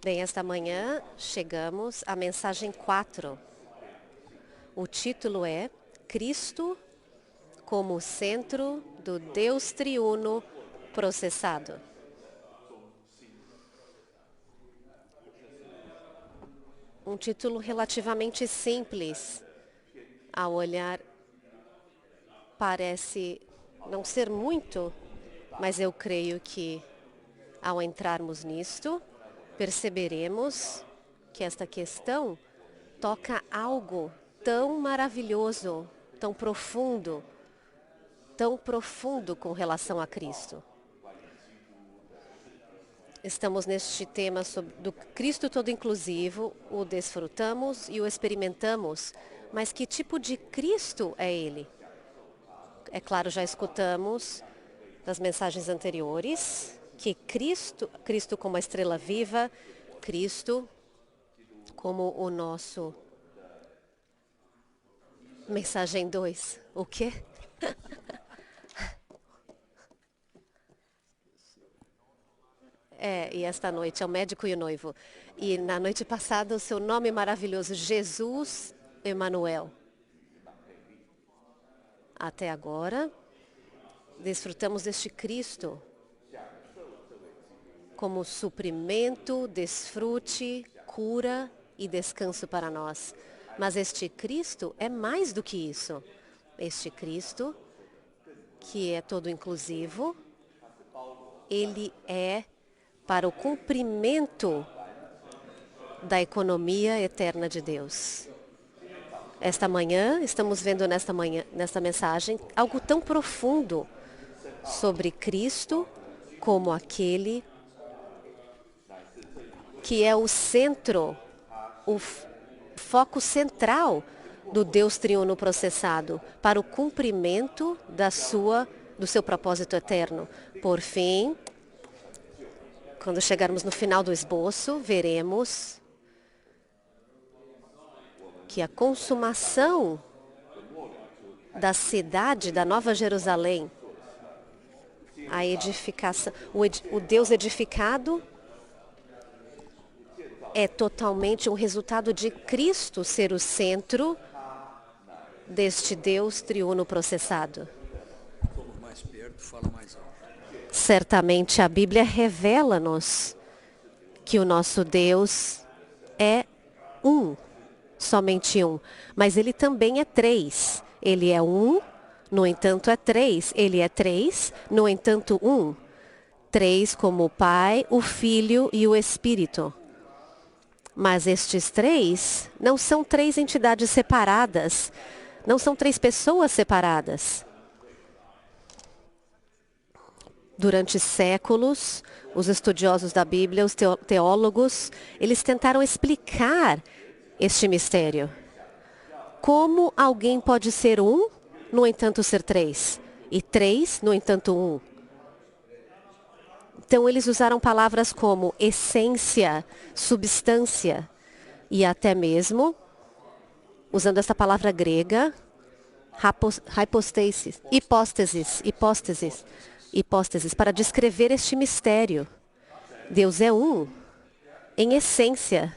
Bem, esta manhã chegamos à mensagem 4. O título é Cristo como centro do Deus triuno processado. Um título relativamente simples. Ao olhar, parece não ser muito, mas eu creio que ao entrarmos nisto, perceberemos que esta questão toca algo tão maravilhoso, tão profundo com relação a Cristo. Estamos neste tema do Cristo todo inclusivo, o desfrutamos e o experimentamos, mas que tipo de Cristo é Ele? É claro, já escutamos das mensagens anteriores que Cristo como a estrela viva, Cristo como o nosso... Mensagem 2, o quê? E esta noite é o médico e o noivo. E na noite passada o seu nome maravilhoso, Jesus Emanuel. Até agora, desfrutamos deste Cristo como suprimento, desfrute, cura e descanso para nós. Mas este Cristo é mais do que isso. Este Cristo, que é todo inclusivo, ele é para o cumprimento da economia eterna de Deus. Esta manhã, estamos vendo nesta mensagem, algo tão profundo sobre Cristo como aquele que é o centro, o foco central do Deus triuno processado para o cumprimento do seu propósito eterno. Por fim, quando chegarmos no final do esboço, veremos que a consumação da cidade da Nova Jerusalém, a edificação, o Deus edificado, é totalmente um resultado de Cristo ser o centro deste Deus triuno processado. Mais perto, fala mais alto. Certamente a Bíblia revela-nos que o nosso Deus é um, somente um, mas ele também é três. Ele é um, no entanto é três. Ele é três, no entanto um. Três como o Pai, o Filho e o Espírito. Mas estes três não são três entidades separadas, não são três pessoas separadas. Durante séculos, os estudiosos da Bíblia, os teólogos, eles tentaram explicar este mistério. Como alguém pode ser um, no entanto ser três? E três, no entanto um? Então, eles usaram palavras como essência, substância e até mesmo, usando essa palavra grega, hipósteses, para descrever este mistério. Deus é um, em essência.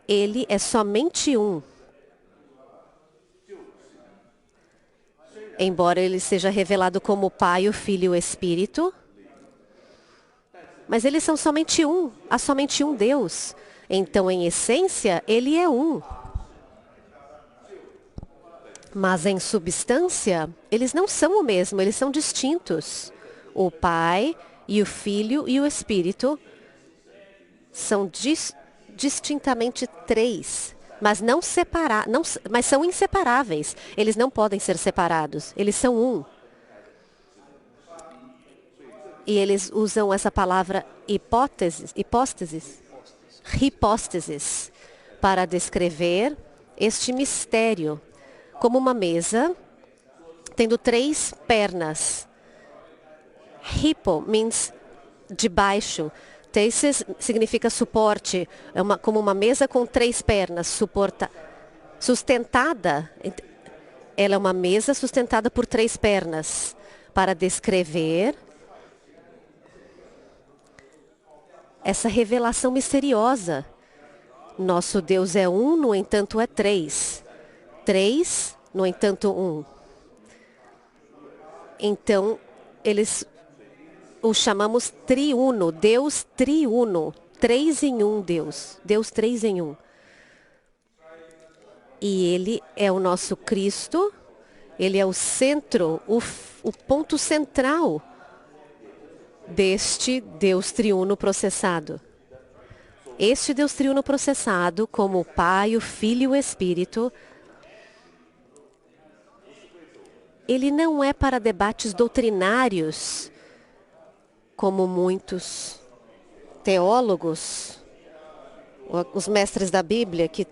Ele é somente um. Embora ele seja revelado como o Pai, o Filho e o Espírito, mas eles são somente um, há somente um Deus. Então, em essência, ele é um. Mas em substância, eles não são o mesmo, eles são distintos. O Pai e o Filho e o Espírito são distintamente três, mas mas são inseparáveis. Eles não podem ser separados, eles são um. E eles usam essa palavra hipósteses, para descrever este mistério como uma mesa tendo três pernas. Hipo means de baixo. Thesis significa suporte. Como uma mesa com três pernas, sustentada. Ela é uma mesa sustentada por três pernas para descrever essa revelação misteriosa. Nosso Deus é um, no entanto é três. Três, no entanto um. Então, eles o chamamos triuno, Deus triuno. Três em um Deus. Deus três em um. E Ele é o nosso Cristo. Ele é o centro, o ponto central deste Deus triuno processado. Este Deus triuno processado, como o Pai, o Filho e o Espírito, ele não é para debates doutrinários, como muitos teólogos, os mestres da Bíblia, que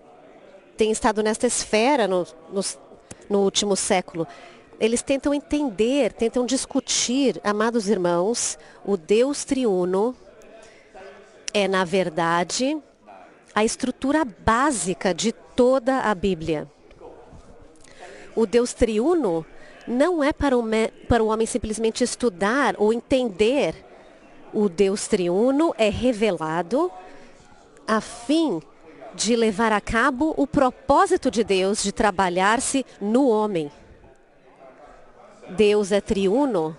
têm estado nesta esfera no último século. Eles tentam entender, tentam discutir, amados irmãos, o Deus triuno é, na verdade, a estrutura básica de toda a Bíblia. O Deus triuno não é para o homem simplesmente estudar ou entender. O Deus triuno é revelado a fim de levar a cabo o propósito de Deus de trabalhar-se no homem. Deus é triuno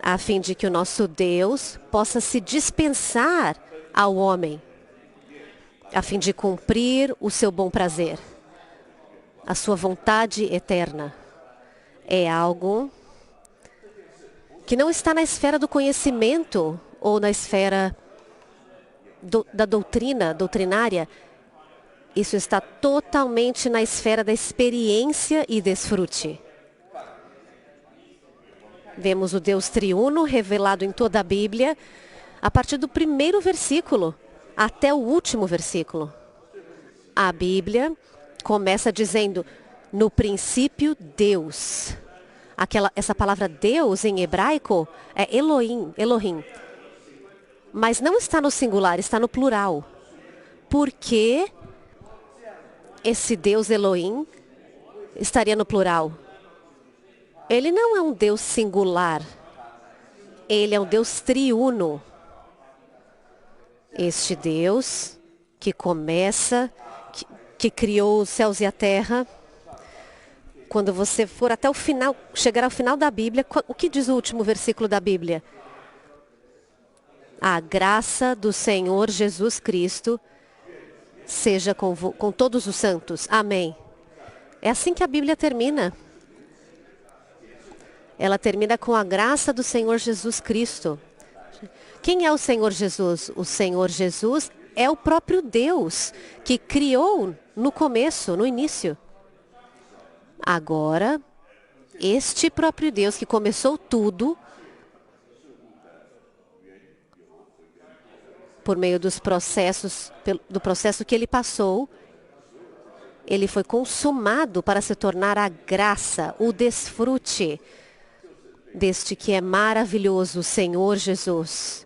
a fim de que o nosso Deus possa se dispensar ao homem, a fim de cumprir o seu bom prazer, a sua vontade eterna. É algo que não está na esfera do conhecimento ou na esfera da doutrinária. Isso está totalmente na esfera da experiência e desfrute. Vemos o Deus triuno revelado em toda a Bíblia, a partir do primeiro versículo até o último versículo. A Bíblia começa dizendo, no princípio, Deus. Essa palavra Deus em hebraico é Elohim. Mas não está no singular, está no plural. Por que esse Deus Elohim estaria no plural? Ele não é um Deus singular. Ele é um Deus triuno. Este Deus que começa, que criou os céus e a terra. Quando você for até o final, chegar ao final da Bíblia, o que diz o último versículo da Bíblia? A graça do Senhor Jesus Cristo seja com todos os santos. Amém. É assim que a Bíblia termina. Ela termina com a graça do Senhor Jesus Cristo. Quem é o Senhor Jesus? O Senhor Jesus é o próprio Deus que criou no começo, no início. Agora, este próprio Deus que começou tudo, por meio dos processos, do processo que ele passou, ele foi consumado para se tornar a graça, o desfrute deste que é maravilhoso, o Senhor Jesus.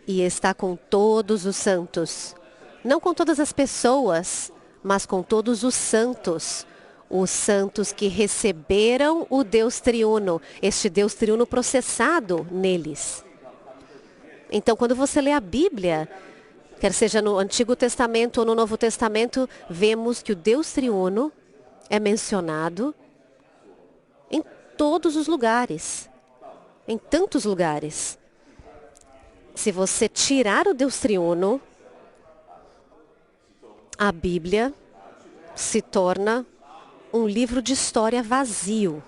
E está com todos os santos. Não com todas as pessoas, mas com todos os santos. Os santos que receberam o Deus triuno, este Deus triuno processado neles. Então, quando você lê a Bíblia, quer seja no Antigo Testamento ou no Novo Testamento, vemos que o Deus triuno é mencionado em todos os lugares, em tantos lugares. Se você tirar o Deus triuno, a Bíblia se torna um livro de história vazio.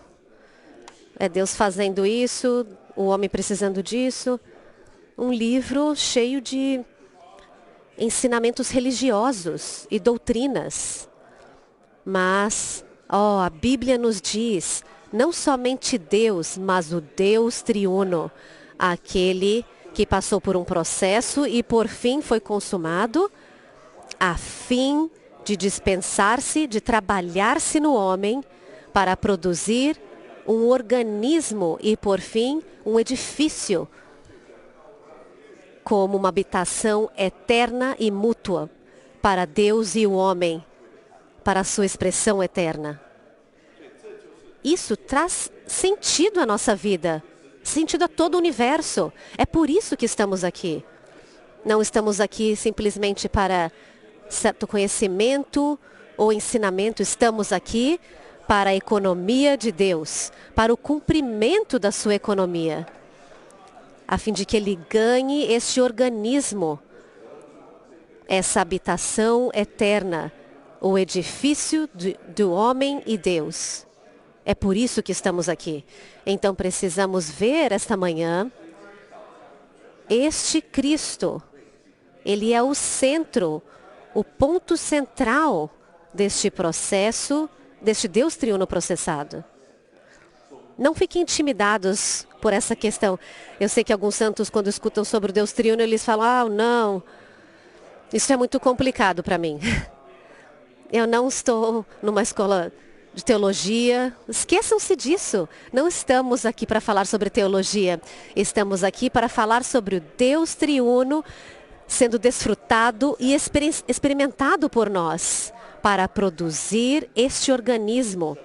É Deus fazendo isso, o homem precisando disso. Um livro cheio de ensinamentos religiosos e doutrinas. Mas, a Bíblia nos diz, não somente Deus, mas o Deus triuno, aquele que passou por um processo e por fim foi consumado, a fim de dispensar-se, de trabalhar-se no homem para produzir um organismo e por fim um edifício como uma habitação eterna e mútua para Deus e o homem, para a sua expressão eterna. Isso traz sentido à nossa vida, sentido a todo o universo. É por isso que estamos aqui. Não estamos aqui simplesmente para certo conhecimento ou ensinamento. Estamos aqui para a economia de Deus, para o cumprimento da sua economia, a fim de que Ele ganhe este organismo, essa habitação eterna, o edifício do homem e Deus. É por isso que estamos aqui. Então precisamos ver esta manhã este Cristo. Ele é o centro, o ponto central deste processo, deste Deus triuno processado. Não fiquem intimidados por essa questão. Eu sei que alguns santos, quando escutam sobre o Deus triuno, eles falam, não, isso é muito complicado para mim. Eu não estou numa escola de teologia. Esqueçam-se disso. Não estamos aqui para falar sobre teologia. Estamos aqui para falar sobre o Deus triuno sendo desfrutado e experimentado por nós para produzir este organismo,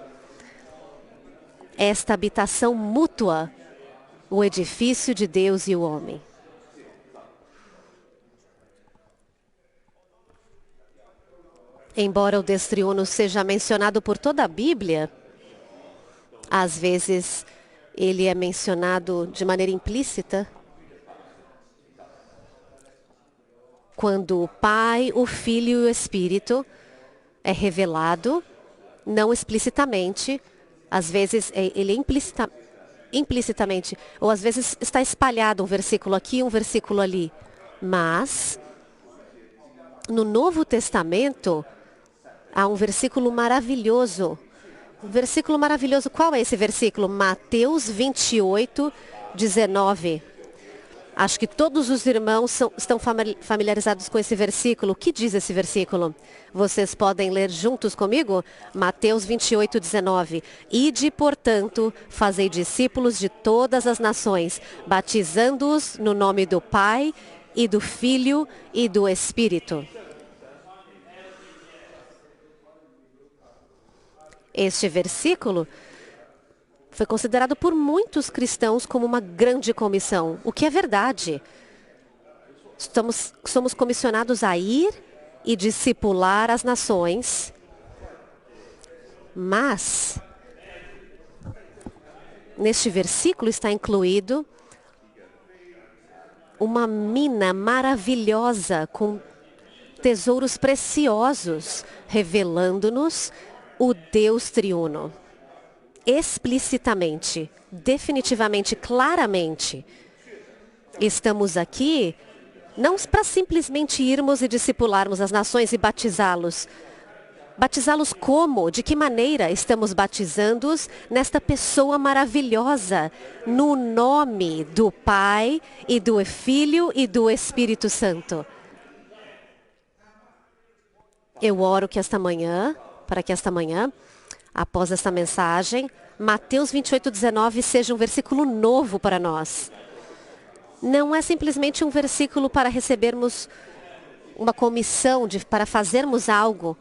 esta habitação mútua, o edifício de Deus e o homem. Embora o Deus triuno seja mencionado por toda a Bíblia, às vezes ele é mencionado de maneira implícita. Quando o Pai, o Filho e o Espírito é revelado, não explicitamente, às vezes ele é implicitamente, ou às vezes está espalhado um versículo aqui, um versículo ali. Mas, no Novo Testamento, há um versículo maravilhoso. Versículo maravilhoso. Qual é esse versículo? Mateus 28, 19. Acho que todos os irmãos estão familiarizados com esse versículo. O que diz esse versículo? Vocês podem ler juntos comigo? Mateus 28, 19. Ide, portanto, fazei discípulos de todas as nações, batizando-os no nome do Pai e do Filho e do Espírito. Este versículo foi considerado por muitos cristãos como uma grande comissão, o que é verdade. Somos comissionados a ir e discipular as nações, mas neste versículo está incluído uma mina maravilhosa com tesouros preciosos, revelando-nos o Deus triuno. Explicitamente, definitivamente, claramente. Estamos aqui não para simplesmente irmos e discipularmos as nações e batizá-los. Batizá-los como? De que maneira estamos batizando-os nesta pessoa maravilhosa, no nome do Pai e do Filho e do Espírito Santo. Eu oro para que esta manhã, após esta mensagem, Mateus 28, 19 seja um versículo novo para nós. Não é simplesmente um versículo para recebermos uma comissão, para fazermos algo,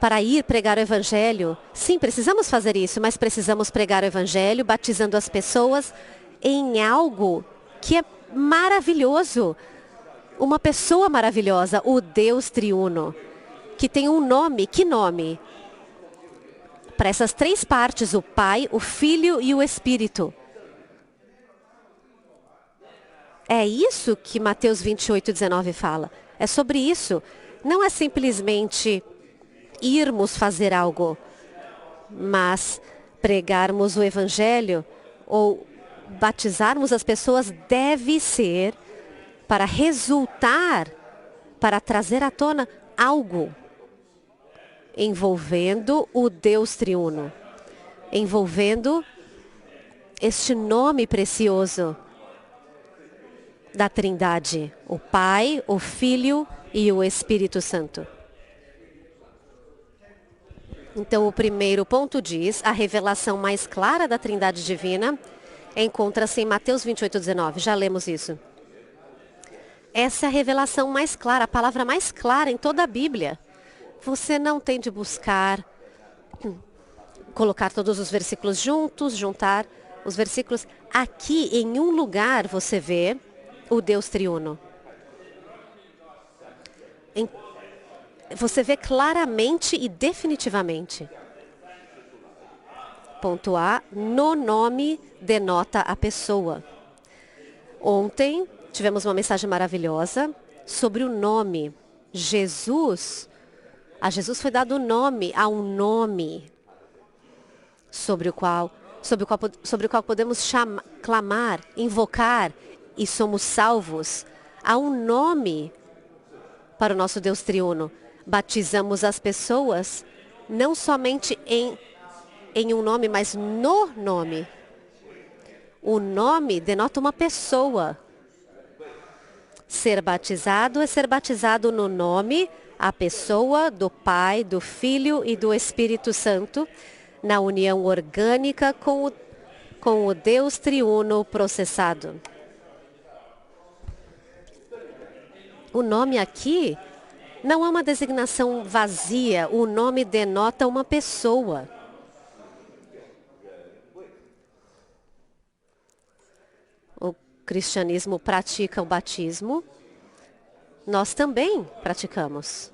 para ir pregar o Evangelho. Sim, precisamos fazer isso, mas precisamos pregar o Evangelho, batizando as pessoas em algo que é maravilhoso. Uma pessoa maravilhosa, o Deus triuno, que tem um nome. Que nome? Para essas três partes, o Pai, o Filho e o Espírito. É isso que Mateus 28, 19 fala. É sobre isso. Não é simplesmente irmos fazer algo, mas pregarmos o Evangelho ou batizarmos as pessoas deve ser para resultar, para trazer à tona algo envolvendo o Deus triuno, envolvendo este nome precioso da Trindade, o Pai, o Filho e o Espírito Santo. Então, o primeiro ponto diz, a revelação mais clara da Trindade Divina encontra-se em Mateus 28, 19. Já lemos isso. Essa é a revelação mais clara, a palavra mais clara em toda a Bíblia. Você não tem de buscar, colocar todos os versículos juntos, juntar os versículos. Aqui, em um lugar, você vê o Deus triuno. Você vê claramente e definitivamente. Ponto A, no nome denota a pessoa. Ontem tivemos uma mensagem maravilhosa sobre o nome. A Jesus foi dado nome, a um nome sobre o qual podemos clamar, invocar e somos salvos. Há um nome para o nosso Deus triuno. Batizamos as pessoas não somente em um nome, mas no nome. O nome denota uma pessoa. Ser batizado é ser batizado no nome, a pessoa do Pai, do Filho e do Espírito Santo, na união orgânica com o Deus triuno processado. O nome aqui não é uma designação vazia, o nome denota uma pessoa. O cristianismo pratica o batismo. Nós também praticamos.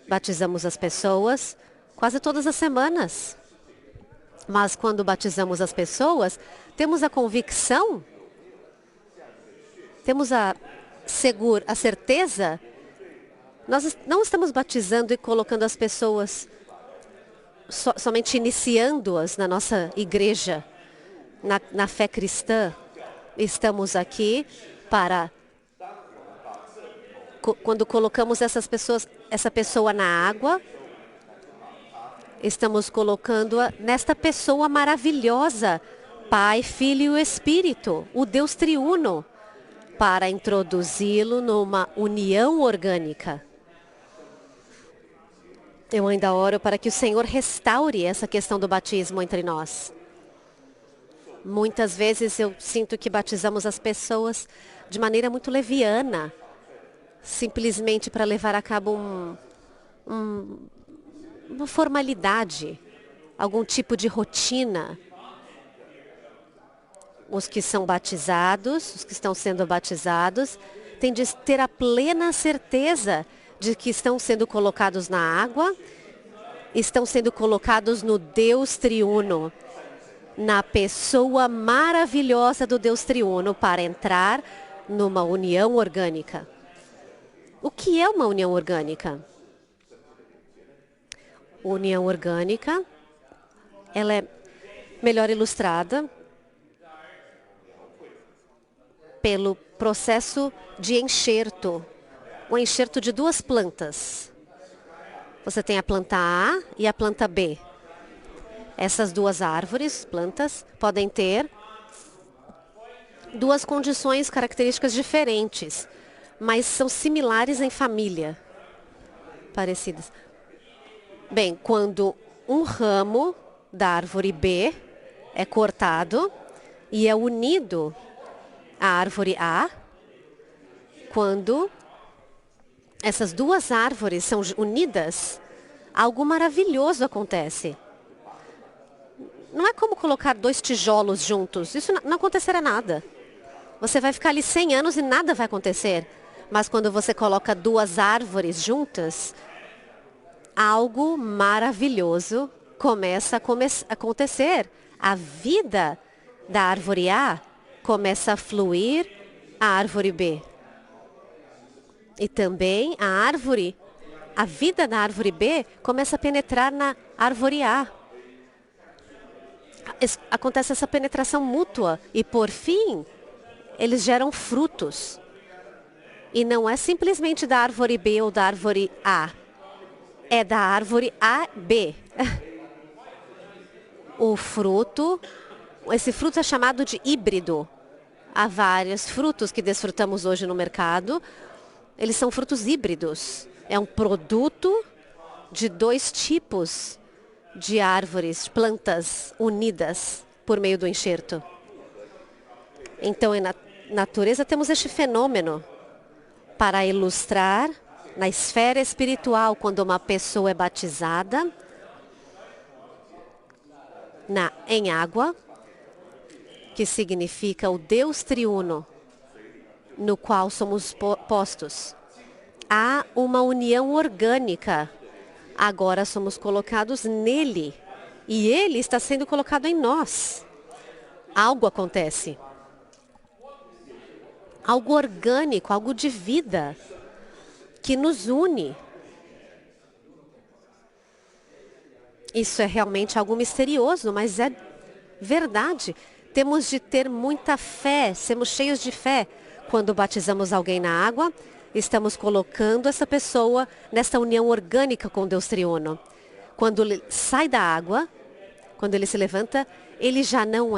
Batizamos as pessoas quase todas as semanas. Mas quando batizamos as pessoas, temos a convicção, temos a certeza. Nós não estamos batizando e colocando as pessoas, somente iniciando-as na nossa igreja, na fé cristã. Estamos aqui para, quando colocamos essa pessoa na água, estamos colocando-a nesta pessoa maravilhosa, Pai, Filho e Espírito, o Deus triuno, para introduzi-lo numa união orgânica. Eu ainda oro para que o Senhor restaure essa questão do batismo entre nós. Muitas vezes eu sinto que batizamos as pessoas de maneira muito leviana, simplesmente para levar a cabo uma formalidade, algum tipo de rotina. Os que são batizados, os que estão sendo batizados, têm de ter a plena certeza de que estão sendo colocados na água, estão sendo colocados no Deus triuno, na pessoa maravilhosa do Deus triuno, para entrar numa união orgânica. O que é uma união orgânica? União orgânica, ela é melhor ilustrada pelo processo de enxerto, o enxerto de duas plantas. Você tem a planta A e a planta B. Essas duas árvores, plantas, podem ter duas condições características diferentes, mas são similares em família, parecidas. Bem, quando um ramo da árvore B é cortado e é unido à árvore A, quando essas duas árvores são unidas, algo maravilhoso acontece. Não é como colocar dois tijolos juntos. Isso não acontecerá nada. Você vai ficar ali 100 anos e nada vai acontecer. Mas quando você coloca duas árvores juntas, algo maravilhoso começa a acontecer. A vida da árvore A começa a fluir à árvore B. E também a vida da árvore B começa a penetrar na árvore A. Acontece essa penetração mútua e, por fim, eles geram frutos. E não é simplesmente da árvore B ou da árvore A. É da árvore AB. Esse fruto é chamado de híbrido. Há vários frutos que desfrutamos hoje no mercado. Eles são frutos híbridos. É um produto de dois tipos de árvores, plantas unidas por meio do enxerto. Então, na natureza temos este fenômeno para ilustrar na esfera espiritual, quando uma pessoa é batizada em água, que significa o Deus triuno, no qual somos postos. há uma união orgânica. Agora somos colocados nele e ele está sendo colocado em nós. Algo acontece. Algo orgânico, algo de vida que nos une. Isso é realmente algo misterioso, mas é verdade. Temos de ter muita fé, sermos cheios de fé. Quando batizamos alguém na água, estamos colocando essa pessoa nessa união orgânica com Deus Triuno. Quando ele sai da água, quando ele se levanta, ele já não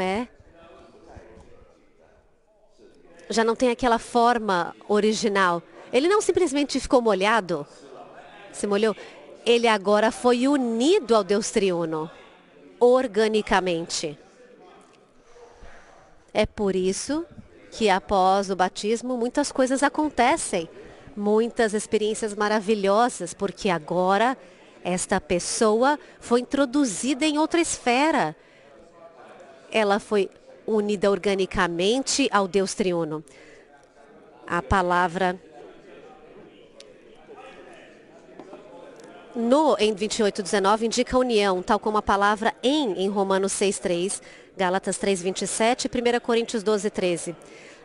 tem aquela forma original. Ele não simplesmente ficou molhado, se molhou. Ele agora foi unido ao Deus Triuno, organicamente. É por isso que após o batismo muitas coisas acontecem, muitas experiências maravilhosas, porque agora esta pessoa foi introduzida em outra esfera. Ela foi unida organicamente ao Deus Triuno. A palavra no em 28:19 indica união, tal como a palavra em Romanos 6:3, Gálatas 3:27 e 1 Coríntios 12:13.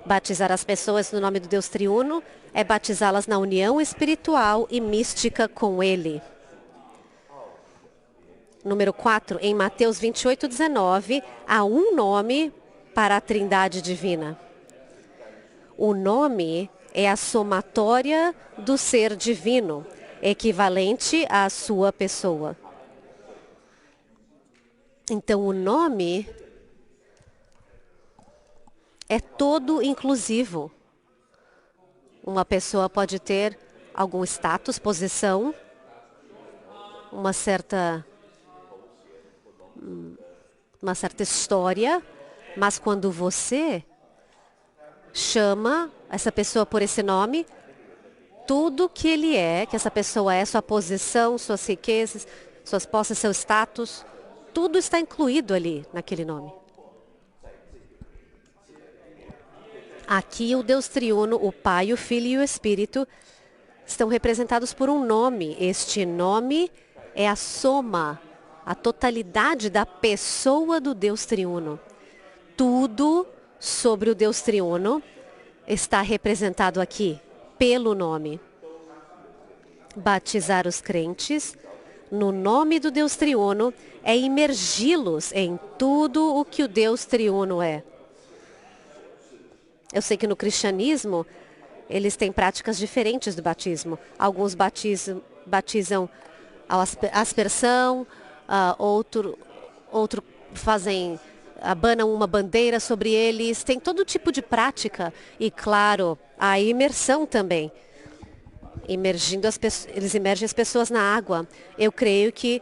Batizar as pessoas no nome do Deus Triuno é batizá-las na união espiritual e mística com Ele. Número 4, em Mateus 28:19, há um nome para a Trindade Divina. O nome é a somatória do ser divino, equivalente à sua pessoa. Então, o nome é todo inclusivo. Uma pessoa pode ter algum status, posição, uma certa história, mas quando você chama essa pessoa por esse nome, tudo que ele é, que essa pessoa é, sua posição, suas riquezas, suas posses, seu status, tudo está incluído ali naquele nome. Aqui o Deus Triuno, o Pai, o Filho e o Espírito estão representados por um nome. Este nome é a soma, a totalidade da pessoa do Deus Triuno. Tudo sobre o Deus Triuno está representado aqui pelo nome. Batizar os crentes no nome do Deus Triuno é imergi-los em tudo o que o Deus Triuno é. Eu sei que no cristianismo eles têm práticas diferentes do batismo. Alguns batizam a aspersão, outro abanam uma bandeira sobre eles. Tem todo tipo de prática e, claro, a imersão também. Eles imergem as pessoas na água. Eu creio que,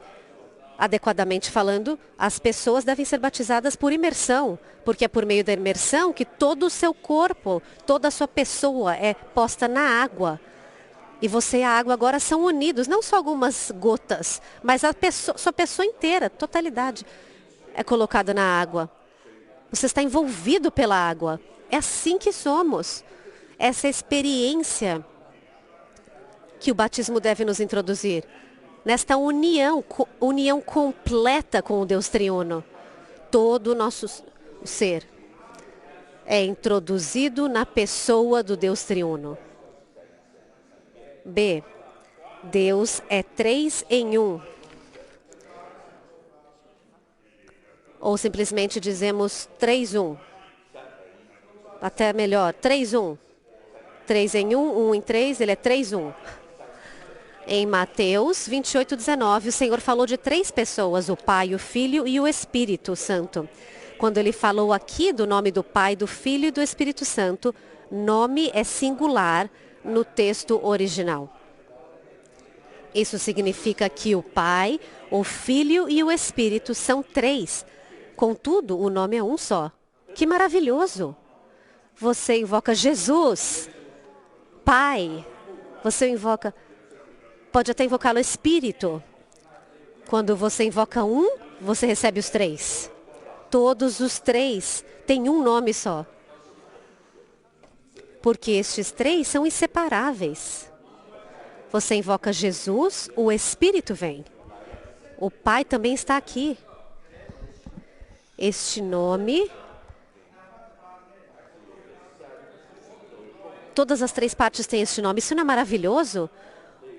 adequadamente falando, as pessoas devem ser batizadas por imersão, porque é por meio da imersão que todo o seu corpo, toda a sua pessoa é posta na água. E você e a água agora são unidos, não só algumas gotas, mas sua pessoa inteira, totalidade, é colocada na água. Você está envolvido pela água. É assim que somos. Essa experiência que o batismo deve nos introduzir. Nesta união completa com o Deus Triuno. Todo o nosso ser é introduzido na pessoa do Deus Triuno. B. Deus é 3 em 1. Ou simplesmente dizemos 3-1. Até melhor, 3-1. 3 em 1, 1 em 3, ele é 3-1. Em Mateus 28:19, o Senhor falou de 3 pessoas, o Pai, o Filho e o Espírito Santo. Quando ele falou aqui do nome do Pai, do Filho e do Espírito Santo, nome é singular no texto original. Isso significa que o Pai, o Filho e o Espírito são 3. Contudo, o nome é um só. Que maravilhoso! Você invoca Jesus, Pai. Você pode até invocar o Espírito. Quando você invoca um, você recebe os 3. Todos os 3 têm um nome só. Porque estes 3 são inseparáveis. Você invoca Jesus, o Espírito vem. O Pai também está aqui. Este nome, todas as 3 partes têm este nome. Isso não é maravilhoso?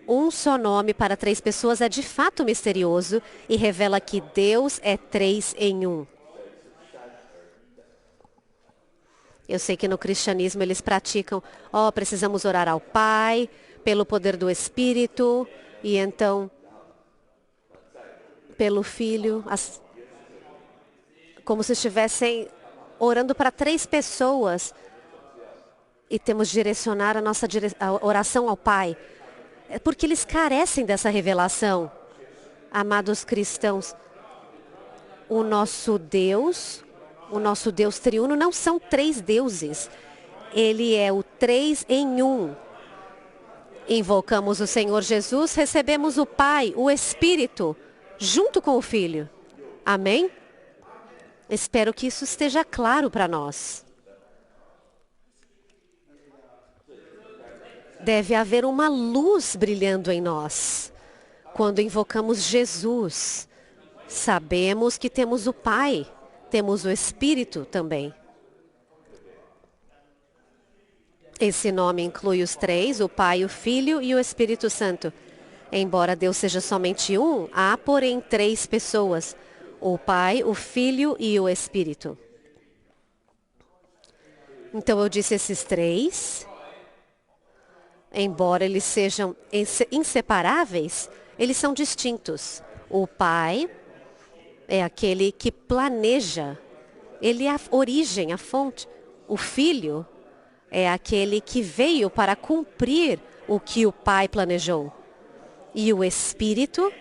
Um só nome para 3 pessoas é de fato misterioso e revela que Deus é 3 em 1. Eu sei que no cristianismo eles praticam, precisamos orar ao Pai, pelo poder do Espírito, e então pelo Filho, como se estivessem orando para 3 pessoas, e temos de direcionar a nossa oração ao Pai. É porque eles carecem dessa revelação. Amados cristãos, o nosso Deus triuno não são 3 deuses. Ele é o 3 em 1. Invocamos o Senhor Jesus, recebemos o Pai, o Espírito, junto com o Filho. Amém? Espero que isso esteja claro para nós. Deve haver uma luz brilhando em nós. Quando invocamos Jesus, sabemos que temos o Pai, temos o Espírito também. Esse nome inclui os 3, o Pai, o Filho e o Espírito Santo. Embora Deus seja somente um, há, porém, 3 pessoas: o Pai, o Filho e o Espírito. Então, eu disse esses 3. Embora eles sejam inseparáveis, eles são distintos. O Pai é aquele que planeja. Ele é a origem, a fonte. O Filho é aquele que veio para cumprir o que o Pai planejou. E o Espírito,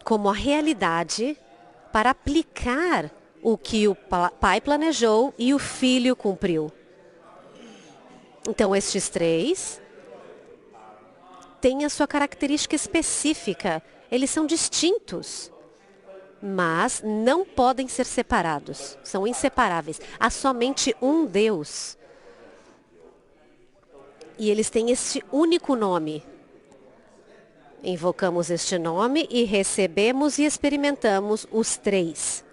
como a realidade, para aplicar o que o Pai planejou e o Filho cumpriu. Então, estes 3 têm a sua característica específica. Eles são distintos, mas não podem ser separados. São inseparáveis. Há somente um Deus. E eles têm este único nome. Invocamos este nome e recebemos e experimentamos os 3.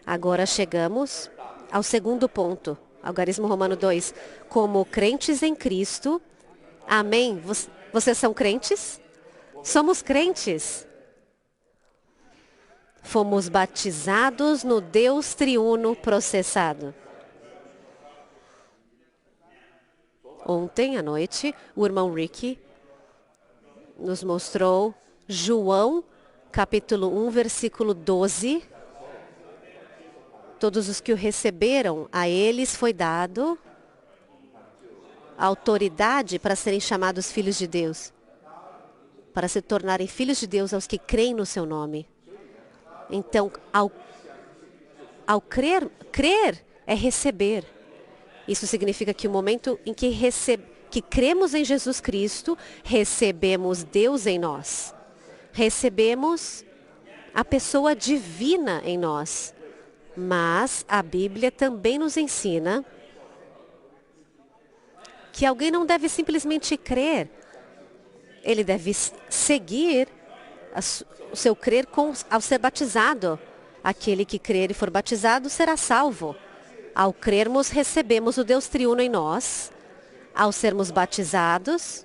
Agora chegamos ao segundo ponto. Algarismo Romano 2. Como crentes em Cristo. Amém? Vocês são crentes? Somos crentes. Fomos batizados no Deus triuno processado. Ontem à noite, o irmão Ricky nos mostrou João, capítulo 1, versículo 12. Todos os que o receberam, a eles foi dado a autoridade para serem chamados filhos de Deus, para se tornarem filhos de Deus aos que creem no seu nome. Então, ao crer é receber. Isso significa que o momento em que cremos em Jesus Cristo, recebemos Deus em nós. Recebemos a pessoa divina em nós. Mas a Bíblia também nos ensina que alguém não deve simplesmente crer. Ele deve seguir o seu crer ao ser batizado. Aquele que crer e for batizado será salvo. Ao crermos, recebemos o Deus triuno em nós. Ao sermos batizados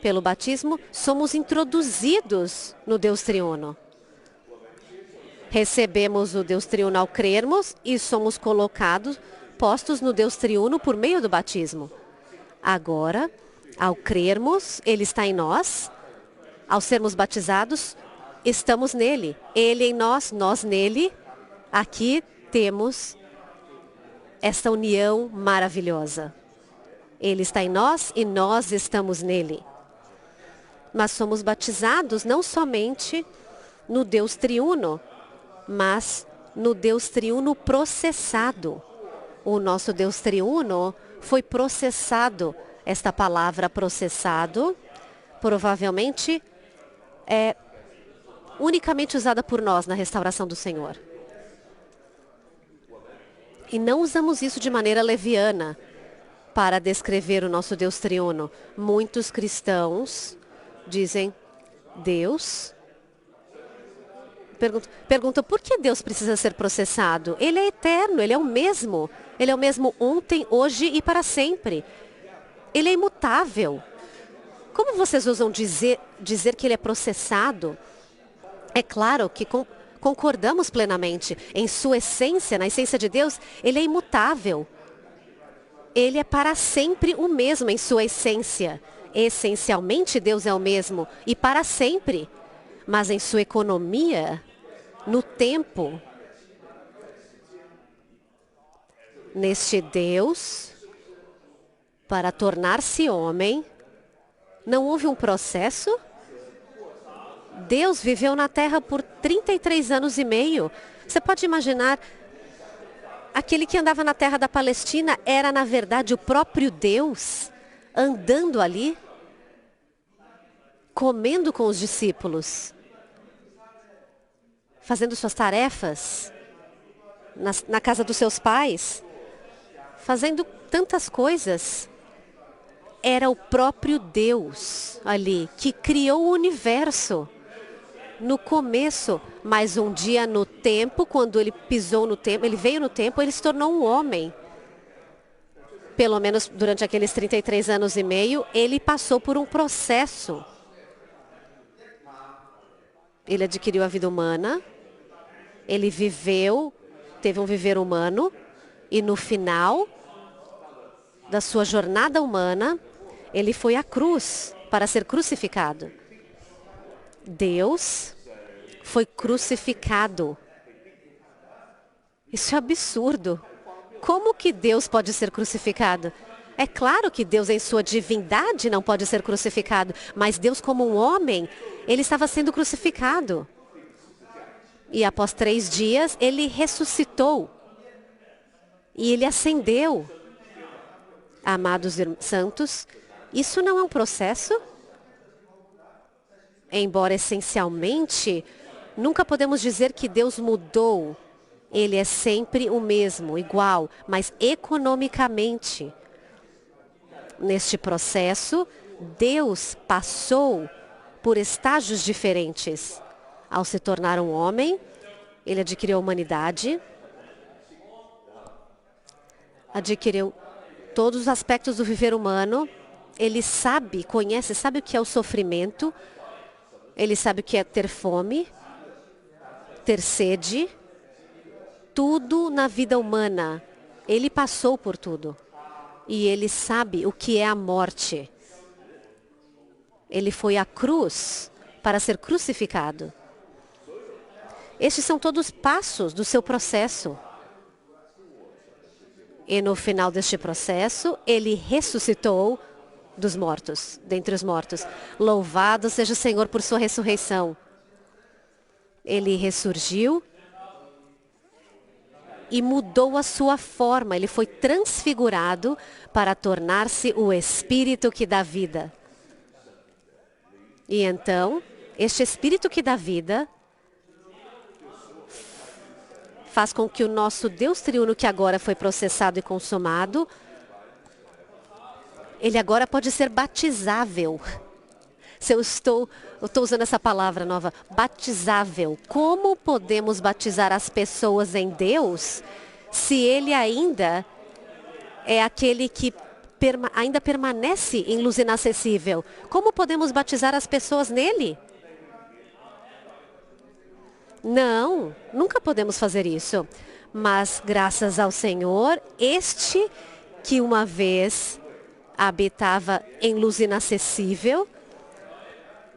pelo batismo, somos introduzidos no Deus triuno. Recebemos o Deus triuno ao crermos e somos postos no Deus triuno por meio do batismo. Agora, ao crermos, Ele está em nós. Ao sermos batizados, estamos nele. Ele em nós, nós nele. Aqui temos esta união maravilhosa. Ele está em nós e nós estamos nele. Mas somos batizados não somente no Deus triuno, mas no Deus triuno processado. O nosso Deus triuno foi processado. Esta palavra processado provavelmente é unicamente usada por nós na restauração do Senhor. E não usamos isso de maneira leviana. para descrever o nosso Deus triuno. Muitos cristãos dizem, Deus... Perguntam, por que Deus precisa ser processado? Ele é eterno, Ele é o mesmo. Ele é o mesmo ontem, hoje e para sempre. Ele é imutável. Como vocês ousam dizer que Ele é processado? É claro que concordamos plenamente. Em sua essência, na essência de Deus, Ele é imutável. Ele é para sempre o mesmo em sua essência. Essencialmente, Deus é o mesmo e para sempre. Mas em sua economia, no tempo, neste Deus, para tornar-se homem, não houve um processo? Deus viveu na Terra por 33 anos e meio. Você pode imaginar, aquele que andava na terra da Palestina era, na verdade, o próprio Deus, andando ali, comendo com os discípulos, fazendo suas tarefas na casa dos seus pais, fazendo tantas coisas. Era o próprio Deus ali que criou o universo no começo, mas um dia no tempo, quando ele pisou no tempo, ele veio no tempo, ele se tornou um homem. Pelo menos durante aqueles 33 anos e meio, ele passou por um processo. Ele adquiriu a vida humana, ele viveu, teve um viver humano, e no final da sua jornada humana, ele foi à cruz para ser crucificado. Deus foi crucificado. Isso é absurdo. Como que Deus pode ser crucificado? É claro que Deus em sua divindade não pode ser crucificado, mas Deus como um homem, ele estava sendo crucificado. E após 3 dias, ele ressuscitou. E ele ascendeu. Amados santos, isso não é um processo? Embora essencialmente, nunca podemos dizer que Deus mudou. Ele é sempre o mesmo, igual, mas economicamente. Neste processo, Deus passou por estágios diferentes. Ao se tornar um homem, ele adquiriu a humanidade, adquiriu todos os aspectos do viver humano. Ele sabe o que é o sofrimento. Ele sabe o que é ter fome, ter sede. Tudo na vida humana. Ele passou por tudo. E ele sabe o que é a morte. Ele foi à cruz para ser crucificado. Estes são todos passos do seu processo. E no final deste processo, ele ressuscitou dos mortos, dentre os mortos. Louvado seja o Senhor por sua ressurreição. Ele ressurgiu e mudou a sua forma. Ele foi transfigurado para tornar-se o Espírito que dá vida. E então, este Espírito que dá vida faz com que o nosso Deus triuno, que agora foi processado e consumado, ele agora pode ser batizável. Eu estou usando essa palavra nova, batizável. Como podemos batizar as pessoas em Deus se Ele ainda é aquele que ainda permanece em luz inacessível? Como podemos batizar as pessoas nele? Não, nunca podemos fazer isso. Mas graças ao Senhor, este que uma vez habitava em luz inacessível,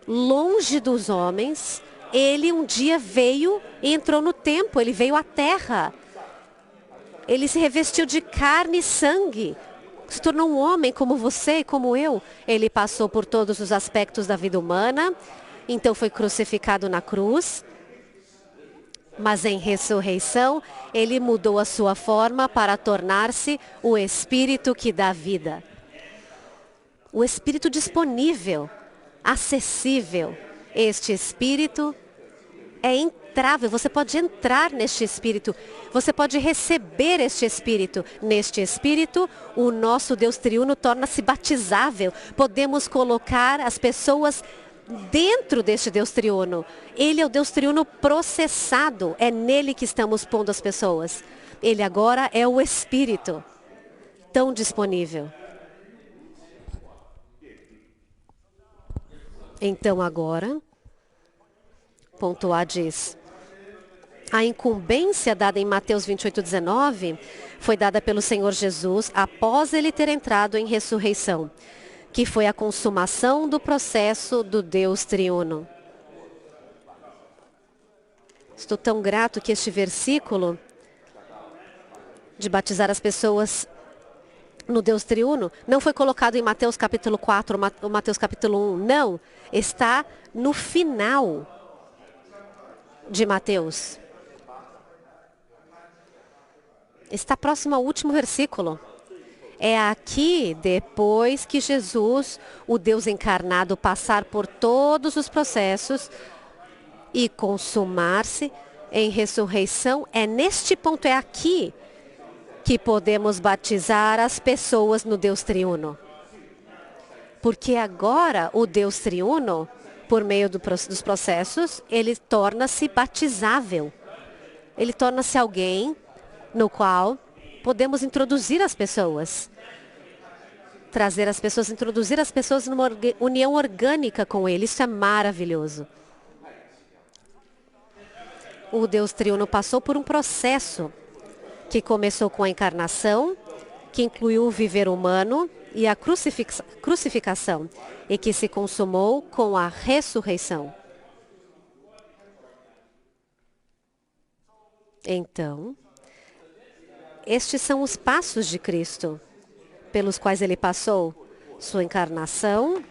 longe dos homens, ele um dia veio e entrou no tempo, ele veio à terra. Ele se revestiu de carne e sangue, se tornou um homem como você e como eu. Ele passou por todos os aspectos da vida humana, então foi crucificado na cruz. Mas em ressurreição, ele mudou a sua forma para tornar-se o Espírito que dá vida. O Espírito disponível, acessível. Este Espírito é inenentrável. Você pode entrar neste Espírito. Você pode receber este Espírito. Neste Espírito, o nosso Deus triuno torna-se batizável. Podemos colocar as pessoas dentro deste Deus triuno. Ele é o Deus triuno processado. É nele que estamos pondo as pessoas. Ele agora é o Espírito tão disponível. Então agora, ponto A diz: a incumbência dada em Mateus 28:19 foi dada pelo Senhor Jesus após ele ter entrado em ressurreição, que foi a consumação do processo do Deus triuno. Estou tão grato que este versículo de batizar as pessoas no Deus triuno não foi colocado em Mateus capítulo 4 ou Mateus capítulo 1. Não, está no final de Mateus. Está próximo ao último versículo. É aqui, depois que Jesus, o Deus encarnado, passar por todos os processos e consumar-se em ressurreição, é neste ponto, é aqui que podemos batizar as pessoas no Deus triuno. Porque agora o Deus triuno, por meio dos processos, ele torna-se batizável. Ele torna-se alguém no qual podemos introduzir as pessoas. Trazer as pessoas, introduzir as pessoas numa união orgânica com ele. Isso é maravilhoso. O Deus triuno passou por um processo que começou com a encarnação, que incluiu o viver humano e a crucificação, e que se consumou com a ressurreição. Então, estes são os passos de Cristo, pelos quais ele passou: sua encarnação,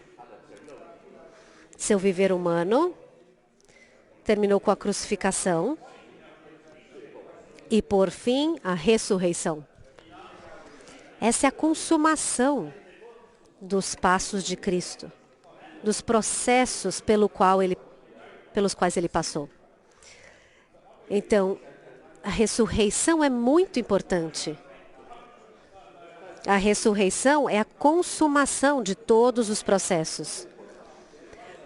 seu viver humano, terminou com a crucificação, e, por fim, a ressurreição. Essa é a consumação dos passos de Cristo, dos processos pelos quais ele passou. Então, a ressurreição é muito importante. A ressurreição é a consumação de todos os processos.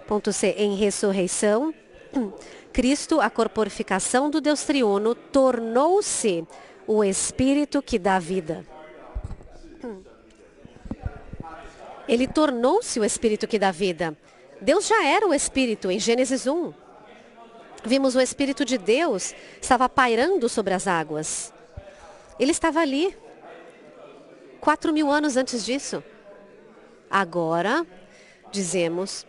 Ponto C. Em ressurreição, Cristo, a corporificação do Deus triuno, tornou-se o Espírito que dá vida. Ele tornou-se o Espírito que dá vida. Deus já era o Espírito em Gênesis 1. Vimos o Espírito de Deus estava pairando sobre as águas. Ele estava ali 4.000 anos antes disso. Agora, dizemos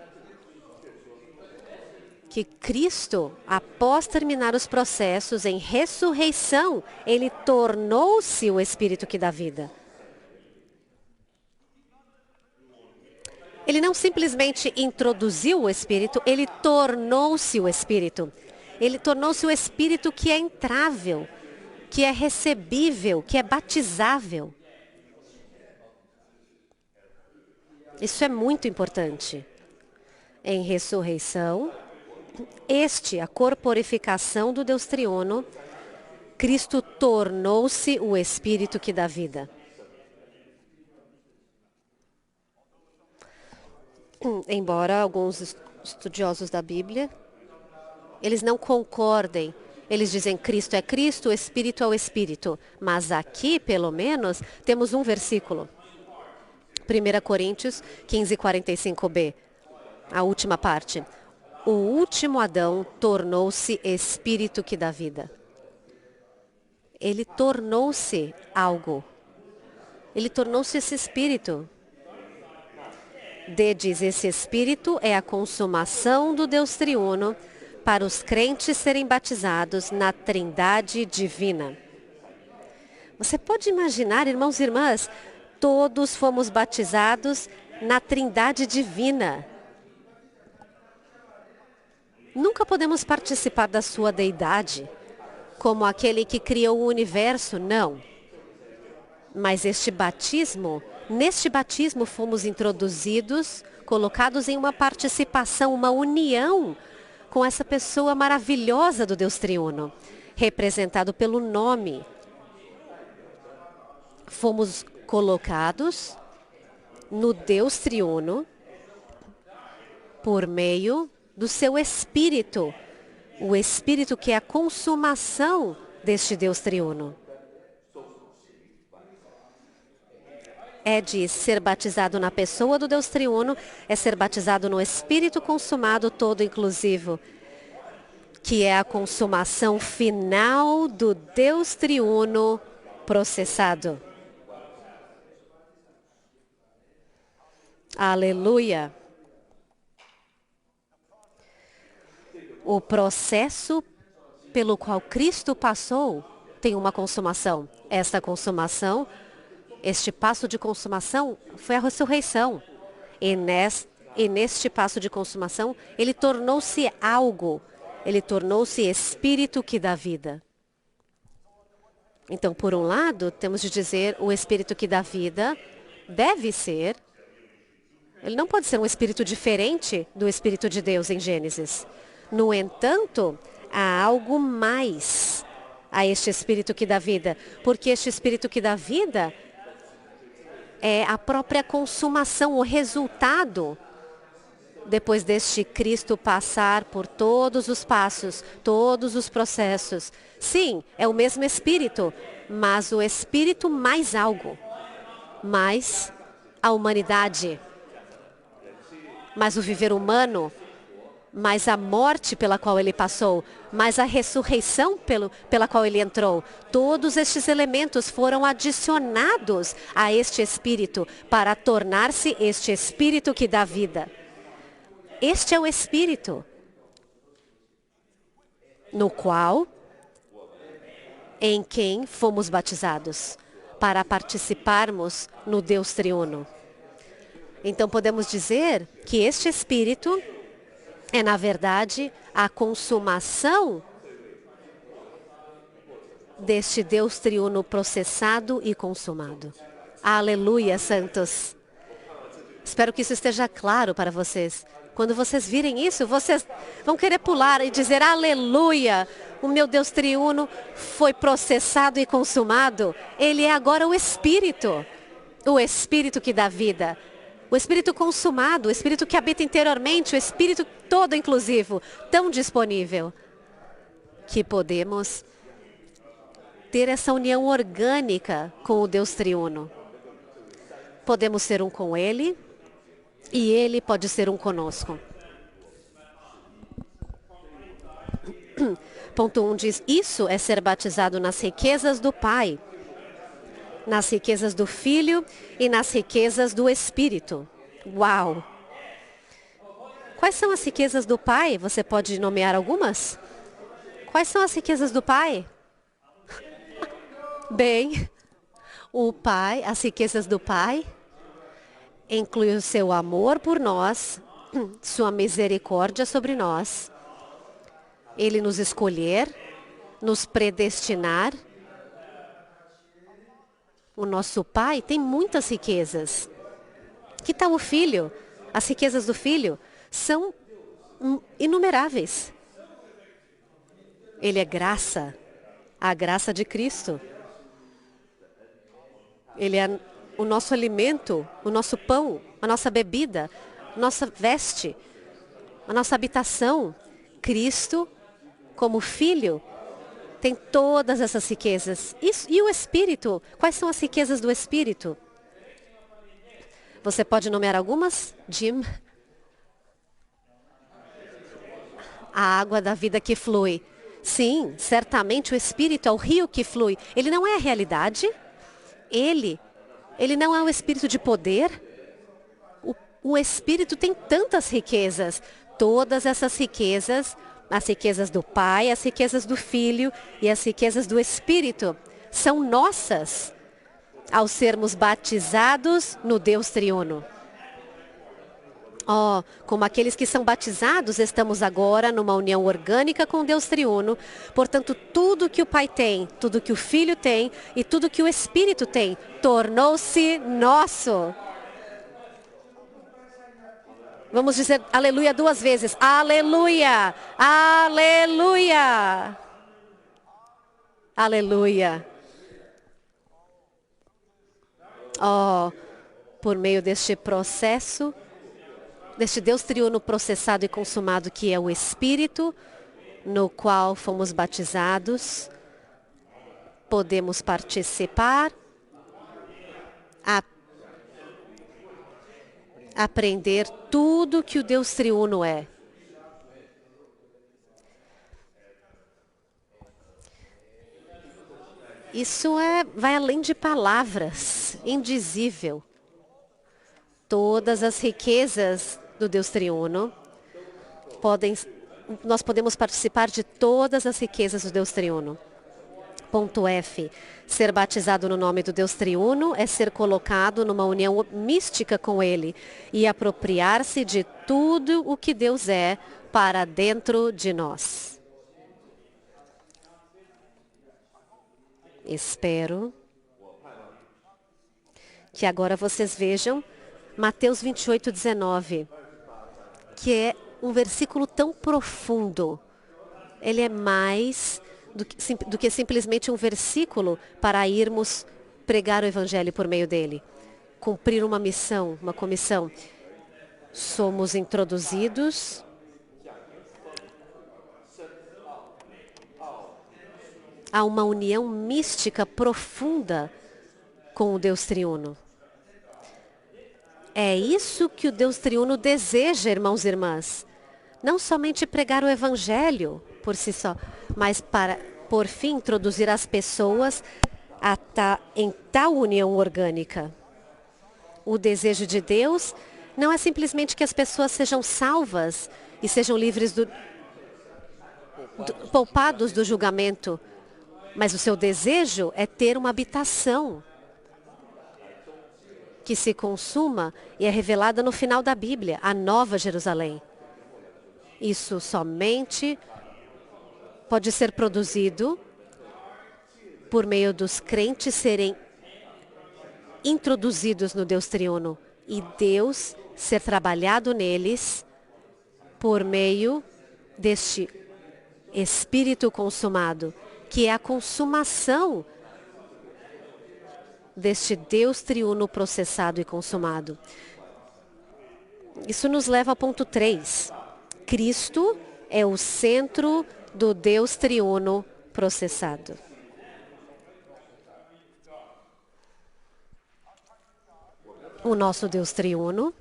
que Cristo, após terminar os processos em ressurreição, ele tornou-se o Espírito que dá vida. Ele não simplesmente introduziu o Espírito, ele tornou-se o Espírito. Ele tornou-se o Espírito que é entrável, que é recebível, que é batizável. Isso é muito importante. Em ressurreição, a corporificação do Deus triuno, Cristo tornou-se o Espírito que dá vida. Embora alguns estudiosos da Bíblia, eles não concordem. Eles dizem Cristo é Cristo, o Espírito é o Espírito. Mas aqui, pelo menos, temos um versículo. 1 Coríntios 15:45b, a última parte. O último Adão tornou-se Espírito que dá vida. Ele tornou-se algo. Ele tornou-se esse Espírito. Diz, esse Espírito é a consumação do Deus triuno para os crentes serem batizados na Trindade divina. Você pode imaginar, irmãos e irmãs, todos fomos batizados na Trindade divina. Nunca podemos participar da sua deidade, como aquele que criou o universo, não. Mas neste batismo fomos introduzidos, colocados em uma participação, uma união com essa pessoa maravilhosa do Deus triuno, representado pelo nome. Fomos colocados no Deus triuno por meio do seu Espírito, o Espírito que é a consumação deste Deus triuno. É de ser batizado na pessoa do Deus triuno, é ser batizado no Espírito consumado todo inclusivo, que é a consumação final do Deus triuno processado. Aleluia! O processo pelo qual Cristo passou tem uma consumação. Esta consumação, este passo de consumação foi a ressurreição. E neste passo de consumação, ele tornou-se algo. Ele tornou-se Espírito que dá vida. Então, por um lado, temos de dizer o Espírito que dá vida deve ser. Ele não pode ser um Espírito diferente do Espírito de Deus em Gênesis. No entanto, há algo mais a este Espírito que dá vida. Porque este Espírito que dá vida é a própria consumação, o resultado, depois deste Cristo passar por todos os passos, todos os processos. Sim, é o mesmo Espírito, mas o Espírito mais algo, mais a humanidade, mais o viver humano, mais a morte pela qual ele passou, mais a ressurreição pela qual ele entrou. Todos estes elementos foram adicionados a este Espírito para tornar-se este Espírito que dá vida. Este é o Espírito no qual, em quem fomos batizados, para participarmos no Deus triuno. Então podemos dizer que este Espírito é, na verdade, a consumação deste Deus triuno processado e consumado. Aleluia, santos! Espero que isso esteja claro para vocês. Quando vocês virem isso, vocês vão querer pular e dizer, aleluia! O meu Deus triuno foi processado e consumado. Ele é agora o Espírito que dá vida. O Espírito consumado, o Espírito que habita interiormente, o Espírito todo inclusivo, tão disponível, que podemos ter essa união orgânica com o Deus triuno. Podemos ser um com Ele e Ele pode ser um conosco. Ponto 1 diz, isso é ser batizado nas riquezas do Pai, nas riquezas do Filho e nas riquezas do Espírito. Uau! Quais são as riquezas do Pai? Você pode nomear algumas? Quais são as riquezas do Pai? Bem, o Pai, as riquezas do Pai, inclui o seu amor por nós, sua misericórdia sobre nós, Ele nos escolher, nos predestinar. O nosso Pai tem muitas riquezas. Que tal o Filho? As riquezas do Filho são inumeráveis. Ele é graça, a graça de Cristo. Ele é o nosso alimento, o nosso pão, a nossa bebida, nossa veste, a nossa habitação. Cristo, como Filho, tem todas essas riquezas. E o Espírito? Quais são as riquezas do Espírito? Você pode nomear algumas, Jim? A água da vida que flui. Sim, certamente o Espírito é o rio que flui. Ele não é a realidade. Ele não é um Espírito de poder. O Espírito tem tantas riquezas. Todas essas riquezas, as riquezas do Pai, as riquezas do Filho e as riquezas do Espírito, são nossas ao sermos batizados no Deus triuno. Como aqueles que são batizados, estamos agora numa união orgânica com Deus triuno. Portanto, tudo que o Pai tem, tudo que o Filho tem e tudo que o Espírito tem, tornou-se nosso. Vamos dizer aleluia 2 vezes. Aleluia! Aleluia! Aleluia! Oh, por meio deste processo, deste Deus triuno processado e consumado, que é o Espírito, no qual fomos batizados, podemos participar, aprender tudo que o Deus triuno é. Isso vai além de palavras, indizível. Todas as riquezas do Deus triuno nós podemos participar de todas as riquezas do Deus triuno. Ponto F. Ser batizado no nome do Deus triuno é ser colocado numa união mística com Ele e apropriar-se de tudo o que Deus é para dentro de nós. Espero que agora vocês vejam Mateus 28:19, que é um versículo tão profundo. Ele é mais do que simplesmente um versículo para irmos pregar o Evangelho por meio dele. Cumprir uma missão, uma comissão. Somos introduzidos a uma união mística profunda com o Deus triuno. É isso que o Deus triuno deseja, irmãos e irmãs. Não somente pregar o Evangelho por si só, mas para, por fim, introduzir as pessoas em tal união orgânica. O desejo de Deus não é simplesmente que as pessoas sejam salvas e sejam livres poupados do julgamento, mas o seu desejo é ter uma habitação que se consuma e é revelada no final da Bíblia, a Nova Jerusalém. Isso somente pode ser produzido por meio dos crentes serem introduzidos no Deus triuno e Deus ser trabalhado neles por meio deste Espírito consumado, que é a consumação deste Deus triuno processado e consumado. Isso nos leva ao ponto 3. Cristo é o centro do Deus triuno processado. O nosso Deus triuno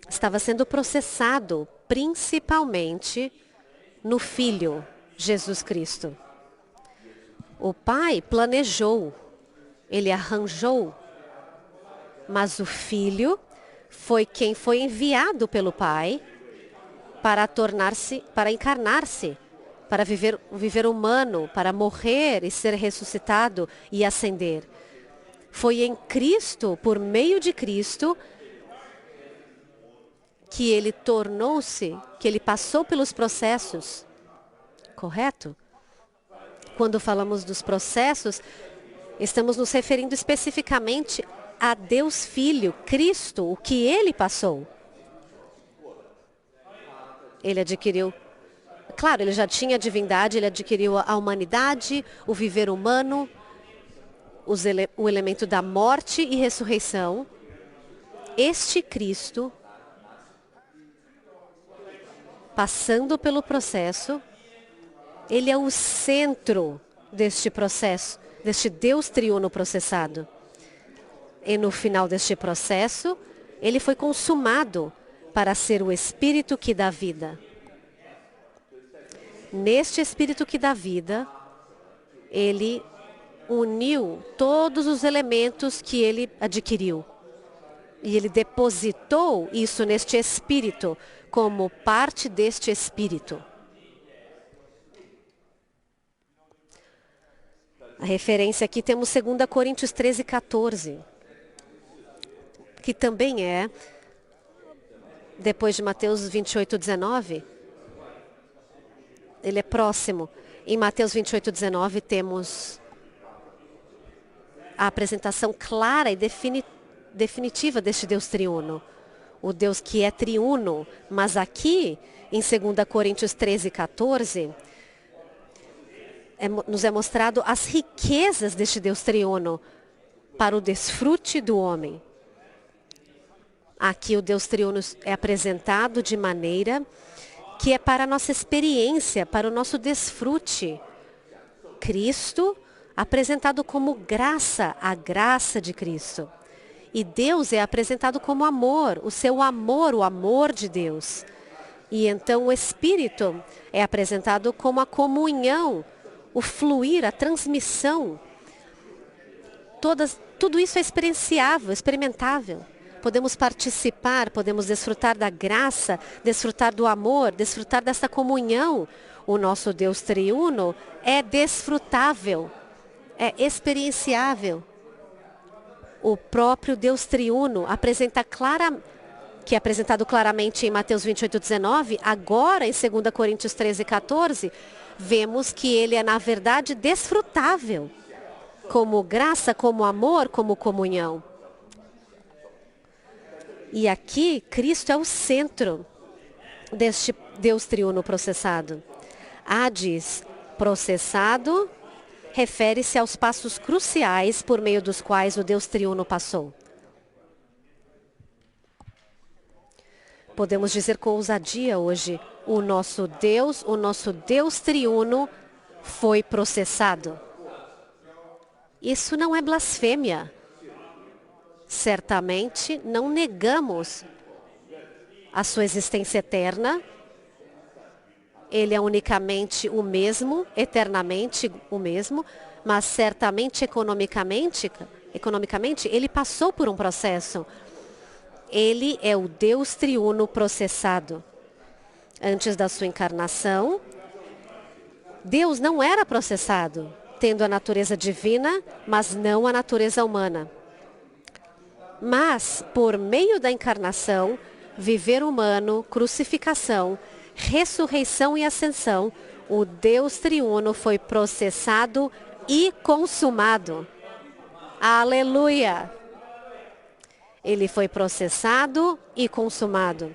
estava sendo processado principalmente no Filho, Jesus Cristo. O Pai planejou, ele arranjou, mas o Filho foi quem foi enviado pelo Pai para encarnar-se, para viver humano, para morrer e ser ressuscitado e ascender. Foi em Cristo, por meio de Cristo, que ele que ele passou pelos processos, correto? Quando falamos dos processos, estamos nos referindo especificamente a Deus Filho, Cristo, o que ele passou. Ele adquiriu, claro, ele já tinha a divindade, ele adquiriu a humanidade, o viver humano, o elemento da morte e ressurreição. Este Cristo, passando pelo processo, ele é o centro deste processo, deste Deus triuno processado. E no final deste processo, ele foi consumado para ser o Espírito que dá vida. Neste Espírito que dá vida, ele uniu todos os elementos que ele adquiriu. E ele depositou isso neste Espírito, como parte deste Espírito. A referência aqui temos 2 Coríntios 13:14, que também é, depois de Mateus 28:19, ele é próximo. Em Mateus 28:19 temos a apresentação clara e definitiva deste Deus triuno. O Deus que é triuno, mas aqui, em 2 Coríntios 13, 14, nos é mostrado as riquezas deste Deus triuno para o desfrute do homem. Aqui o Deus triuno é apresentado de maneira que é para a nossa experiência, para o nosso desfrute. Cristo apresentado como graça, a graça de Cristo. E Deus é apresentado como amor, o seu amor, o amor de Deus. E então o Espírito é apresentado como a comunhão, o fluir, a transmissão. Tudo isso é experienciável, experimentável. Podemos participar, podemos desfrutar da graça, desfrutar do amor, desfrutar dessa comunhão. O nosso Deus triuno é desfrutável, é experienciável. O próprio Deus triuno que é apresentado claramente em Mateus 28, 19, agora em 2 Coríntios 13, 14, vemos que ele é na verdade desfrutável, como graça, como amor, como comunhão. E aqui, Cristo é o centro deste Deus triuno processado. Hades, processado, refere-se aos passos cruciais por meio dos quais o Deus triuno passou. Podemos dizer com ousadia hoje, o nosso Deus triuno foi processado. Isso não é blasfêmia. Certamente não negamos a sua existência eterna. Ele é unicamente o mesmo, eternamente o mesmo, mas certamente economicamente ele passou por um processo. Ele é o Deus triuno processado. Antes da sua encarnação, Deus não era processado, tendo a natureza divina, mas não a natureza humana. Mas, por meio da encarnação, viver humano, crucificação, ressurreição e ascensão, o Deus triuno foi processado e consumado. Aleluia! Ele foi processado e consumado.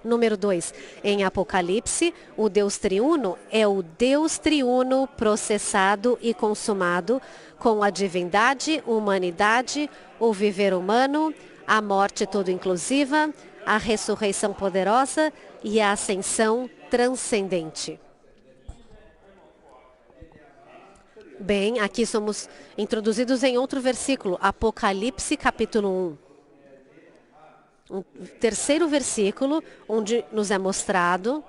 Número 2, em Apocalipse, o Deus triuno é o Deus triuno processado e consumado com a divindade, humanidade, o viver humano, a morte toda inclusiva, a ressurreição poderosa e a ascensão transcendente. Bem, aqui somos introduzidos em outro versículo, Apocalipse capítulo 1. Um terceiro versículo, onde nos é mostrado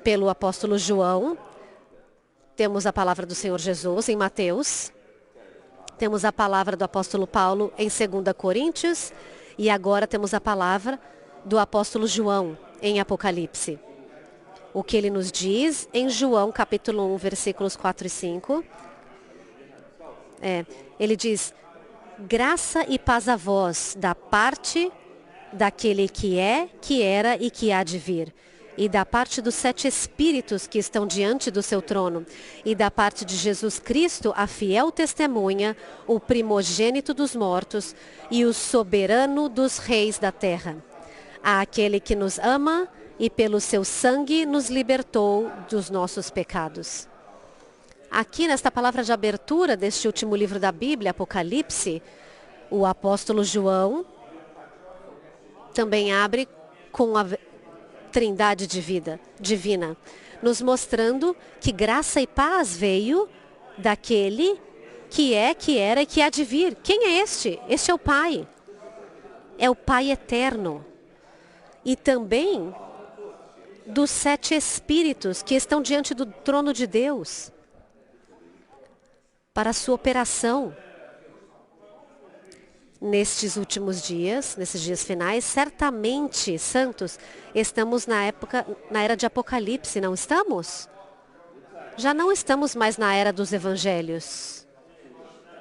pelo apóstolo João. Temos a palavra do Senhor Jesus em Mateus. Temos a palavra do apóstolo Paulo em 2 Coríntios. E agora temos a palavra do apóstolo João em Apocalipse. O que ele nos diz em João capítulo 1, versículos 4 e 5. Ele diz: graça e paz a vós, da parte daquele que é, que era e que há de vir, e da parte dos 7 espíritos que estão diante do seu trono, e da parte de Jesus Cristo, a fiel testemunha, o primogênito dos mortos e o soberano dos reis da terra. Àquele que nos ama e pelo seu sangue nos libertou dos nossos pecados. Aqui nesta palavra de abertura deste último livro da Bíblia, Apocalipse, o apóstolo João também abre com a trindade divina, nos mostrando que graça e paz veio daquele que é, que era e que há de vir. Quem é este? Este é o Pai. É o Pai eterno. E também dos 7 espíritos que estão diante do trono de Deus para a sua operação. Nestes últimos dias, nesses dias finais, certamente, santos, estamos na era de Apocalipse, não estamos? Já não estamos mais na era dos evangelhos.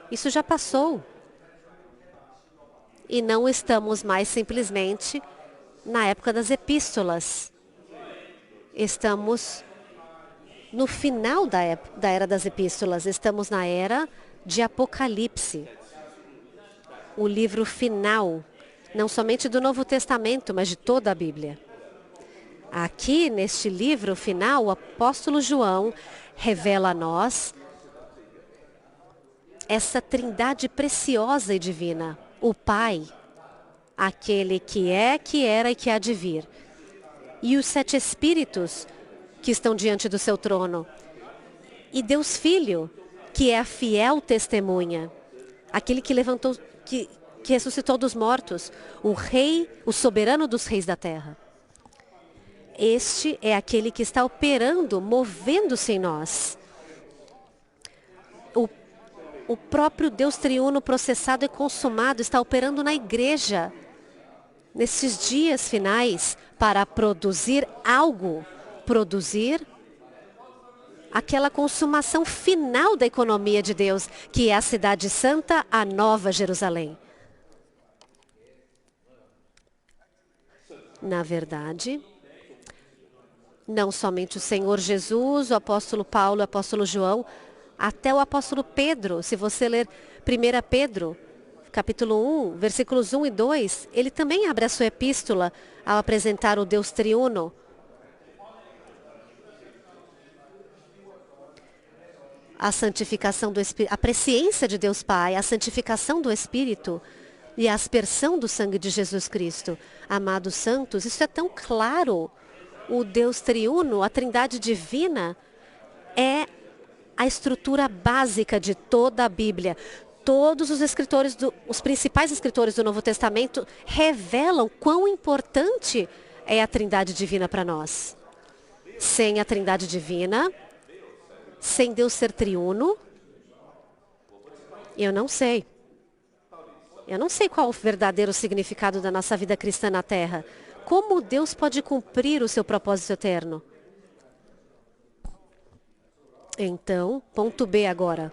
Isso já passou. E não estamos mais simplesmente na época das epístolas. Estamos no final da era das epístolas. Estamos na era de Apocalipse. o livro final, não somente do Novo Testamento, mas de toda a Bíblia. Aqui, neste livro final, o apóstolo João revela a nós essa trindade preciosa e divina. O Pai, aquele que é, que era e que há de vir. E os 7 Espíritos que estão diante do seu trono. E Deus Filho, que é a fiel testemunha. Aquele que levantou, que ressuscitou dos mortos. O Rei, o soberano dos reis da terra. Este é aquele que está operando, movendo-se em nós. O próprio Deus triuno processado e consumado está operando na igreja nesses dias finais para produzir algo, produzir aquela consumação final da economia de Deus, que é a cidade santa, a Nova Jerusalém. Na verdade, não somente o Senhor Jesus, o apóstolo Paulo, o apóstolo João, até o apóstolo Pedro, se você ler 1 Pedro, capítulo 1, versículos 1 e 2, ele também abre a sua epístola ao apresentar o Deus triuno. A santificação do Espírito, a presciência de Deus Pai, a santificação do Espírito e a aspersão do sangue de Jesus Cristo. Amados santos, isso é tão claro. O Deus triuno, a trindade divina, é a estrutura básica de toda a Bíblia. Todos os escritores, os principais escritores do Novo Testamento revelam quão importante é a trindade divina para nós. Sem a trindade divina, sem Deus ser triuno, eu não sei. Eu não sei qual o verdadeiro significado da nossa vida cristã na Terra. Como Deus pode cumprir o seu propósito eterno? Então, ponto B agora.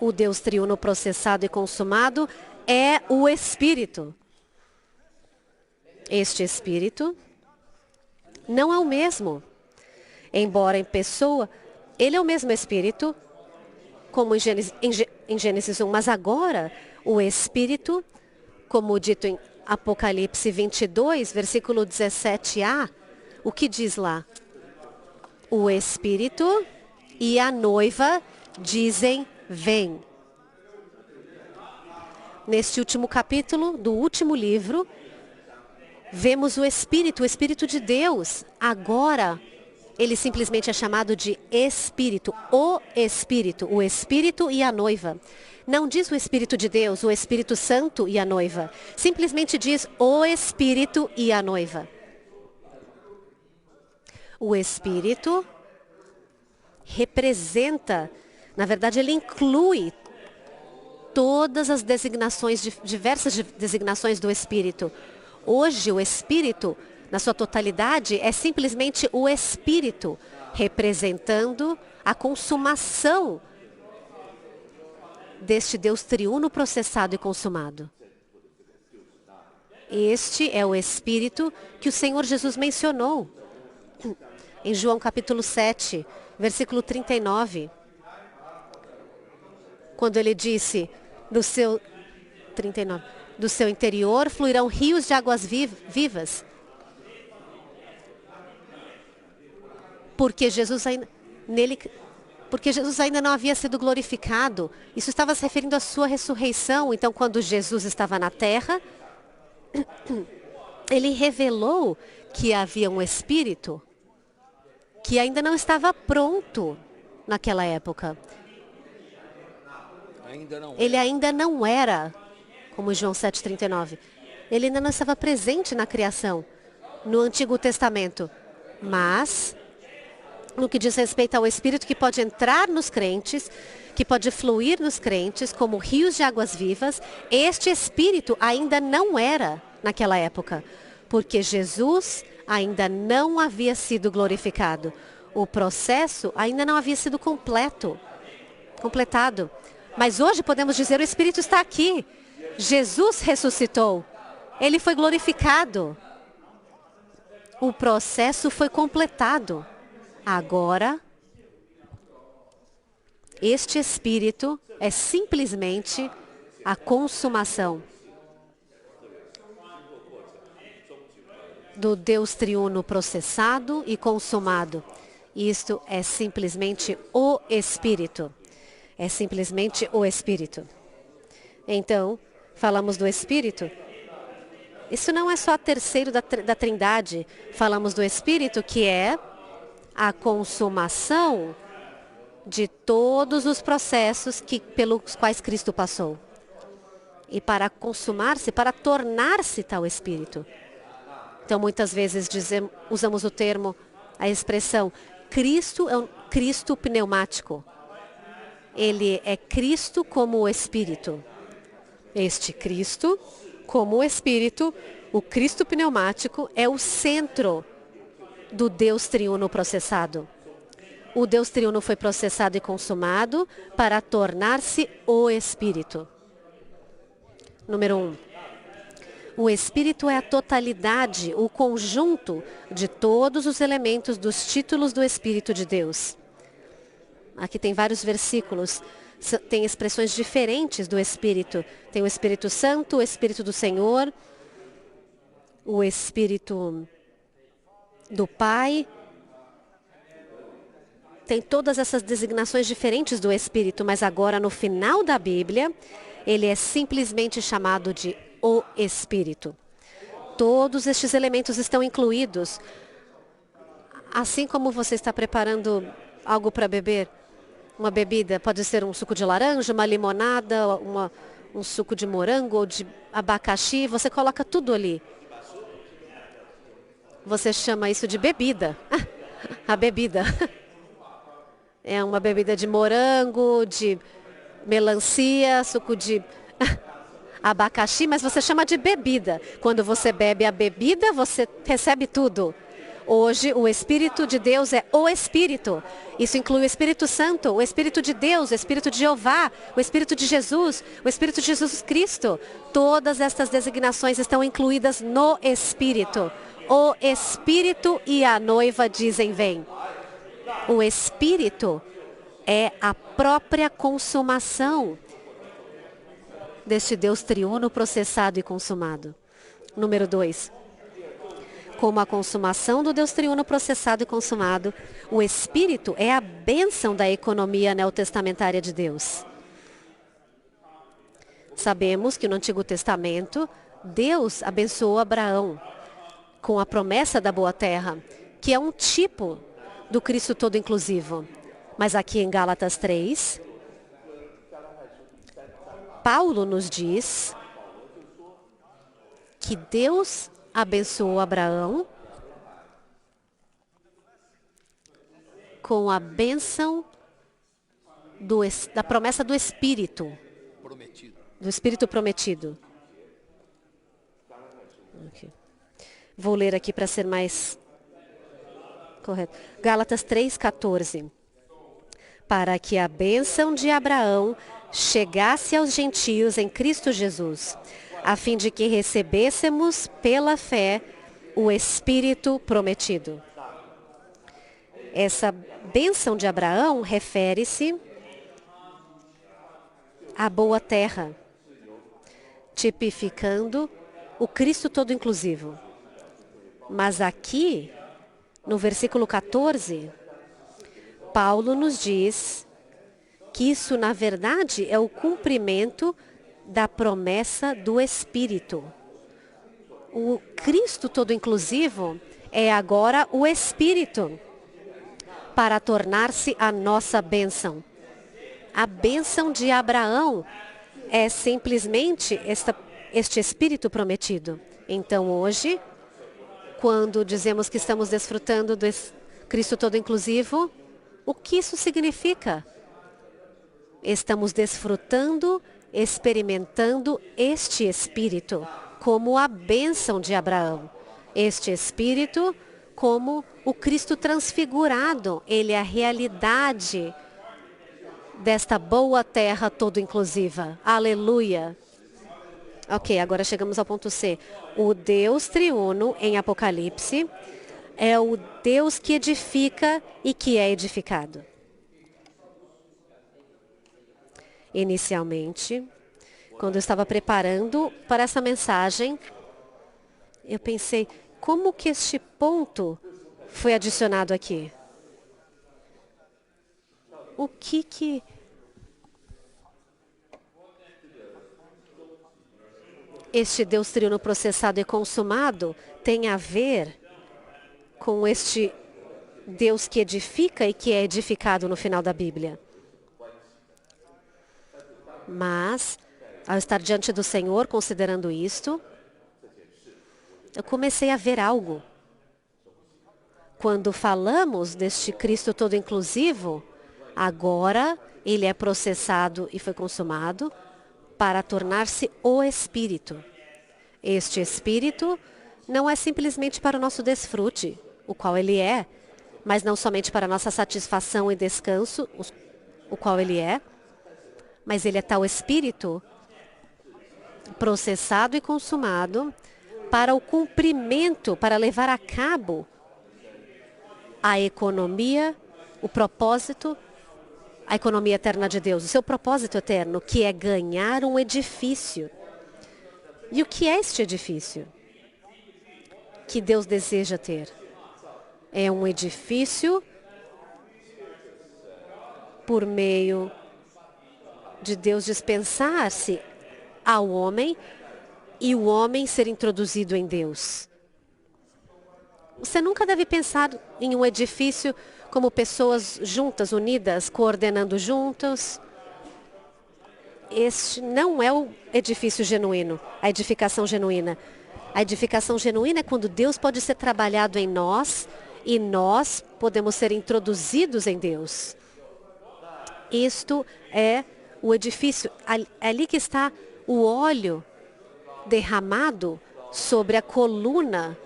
O Deus triuno processado e consumado é o Espírito. Este Espírito não é o mesmo. Embora em pessoa, ele é o mesmo Espírito, como em Gênesis 1. Mas agora, o Espírito, como dito em Apocalipse 22, versículo 17a, o que diz lá? O Espírito e a noiva dizem, vem. Neste último capítulo do último livro, vemos o Espírito de Deus. Agora, ele simplesmente é chamado de Espírito, o Espírito e a noiva. Não diz o Espírito de Deus, o Espírito Santo e a noiva. Simplesmente diz o Espírito e a noiva. O Espírito representa, na verdade, ele inclui todas as designações, diversas designações do Espírito. Hoje, o Espírito, na sua totalidade, é simplesmente o Espírito, representando a consumação deste Deus triuno processado e consumado. Este é o Espírito que o Senhor Jesus mencionou em João capítulo 7, versículo 39. Quando ele disse, do seu interior fluirão rios de águas vivas. Porque Jesus ainda não havia sido glorificado. Isso estava se referindo à sua ressurreição. Então, quando Jesus estava na terra, ele revelou que havia um Espírito que ainda não estava pronto naquela época. Ele ainda não era, como João 7,39. Ele ainda não estava presente na criação, no Antigo Testamento. Mas, no que diz respeito ao Espírito que pode entrar nos crentes, que pode fluir nos crentes como rios de águas vivas, este Espírito ainda não era naquela época, porque Jesus ainda não havia sido glorificado. O processo ainda não havia sido completado. Mas hoje podemos dizer, o Espírito está aqui. Jesus ressuscitou. Ele foi glorificado. O processo foi completado. Agora, este Espírito é simplesmente a consumação do Deus triuno processado e consumado. Isto é simplesmente o Espírito. É simplesmente o Espírito. Então, falamos do Espírito. Isso não é só terceiro da Trindade. Falamos do Espírito, que é a consumação de todos os processos pelos quais Cristo passou. E para consumar-se, para tornar-se tal Espírito. Então, muitas vezes usamos o termo, a expressão, Cristo é um Cristo pneumático. Ele é Cristo como o Espírito. Este Cristo, como o Espírito, o Cristo pneumático, é o centro do Deus triuno processado. O Deus triuno foi processado e consumado para tornar-se o Espírito. Número 1. O Espírito é a totalidade, o conjunto de todos os elementos dos títulos do Espírito de Deus. Aqui tem vários versículos, tem expressões diferentes do Espírito. Tem o Espírito Santo, o Espírito do Senhor, o Espírito do Pai. Tem todas essas designações diferentes do Espírito, mas agora no final da Bíblia, ele é simplesmente chamado de o Espírito. Todos estes elementos estão incluídos. Assim como você está preparando algo para beber, uma bebida, pode ser um suco de laranja, uma limonada, um suco de morango ou de abacaxi, você coloca tudo ali. Você chama isso de bebida. A bebida. É uma bebida de morango, de melancia, suco de abacaxi, mas você chama de bebida. Quando você bebe a bebida, você recebe tudo. Hoje, o Espírito de Deus é o Espírito. Isso inclui o Espírito Santo, o Espírito de Deus, o Espírito de Jeová, o Espírito de Jesus, o Espírito de Jesus Cristo. Todas estas designações estão incluídas no Espírito. O Espírito e a noiva dizem: vem. O Espírito é a própria consumação deste Deus triuno processado e consumado. Número 2. Como a consumação do Deus triuno processado e consumado, o Espírito é a bênção da economia neotestamentária de Deus. Sabemos que no Antigo Testamento, Deus abençoou Abraão com a promessa da boa terra, que é um tipo do Cristo todo inclusivo. Mas aqui em Gálatas 3, Paulo nos diz que Deus abençoou Abraão com a bênção da promessa do Espírito. Do Espírito prometido. Okay. Vou ler aqui para ser mais correto. Gálatas 3,14. Para que a bênção de Abraão chegasse aos gentios em Cristo Jesus, a fim de que recebêssemos pela fé o Espírito prometido. Essa bênção de Abraão refere-se à boa terra, tipificando o Cristo todo inclusivo. Mas aqui, no versículo 14, Paulo nos diz que isso, na verdade, é o cumprimento da promessa do Espírito. O Cristo todo inclusivo é agora o Espírito para tornar-se a nossa bênção. A bênção de Abraão é simplesmente este Espírito prometido. Então, hoje, quando dizemos que estamos desfrutando do Cristo todo inclusivo, o que isso significa? Estamos desfrutando, experimentando este Espírito como a bênção de Abraão. Este Espírito como o Cristo transfigurado. Ele é a realidade desta boa terra todo inclusiva. Aleluia! Ok, agora chegamos ao ponto C. O Deus triuno em Apocalipse é o Deus que edifica e que é edificado. Inicialmente, Quando eu estava preparando para essa mensagem, eu pensei, como que este ponto foi adicionado aqui? O que este Deus triuno processado e consumado tem a ver com este Deus que edifica e que é edificado no final da Bíblia? Mas, ao estar diante do Senhor, considerando isto, eu comecei a ver algo. Quando falamos deste Cristo todo inclusivo, agora ele é processado e foi consumado para tornar-se o Espírito. Este Espírito não é simplesmente para o nosso desfrute, o qual ele é, mas não somente para a nossa satisfação e descanso, o qual ele é, mas ele é tal Espírito processado e consumado para o cumprimento, para levar a cabo a economia, o propósito, a economia eterna de Deus, o seu propósito eterno, que é ganhar um edifício. E o que é este edifício que Deus deseja ter? É um edifício por meio de Deus dispensar-se ao homem e o homem ser introduzido em Deus. Você nunca deve pensar em um edifício como pessoas juntas, unidas, coordenando juntas. Este não é o edifício genuíno, a edificação genuína. A edificação genuína é quando Deus pode ser trabalhado em nós e nós podemos ser introduzidos em Deus. Isto é o edifício. Ali que está o óleo derramado sobre a coluna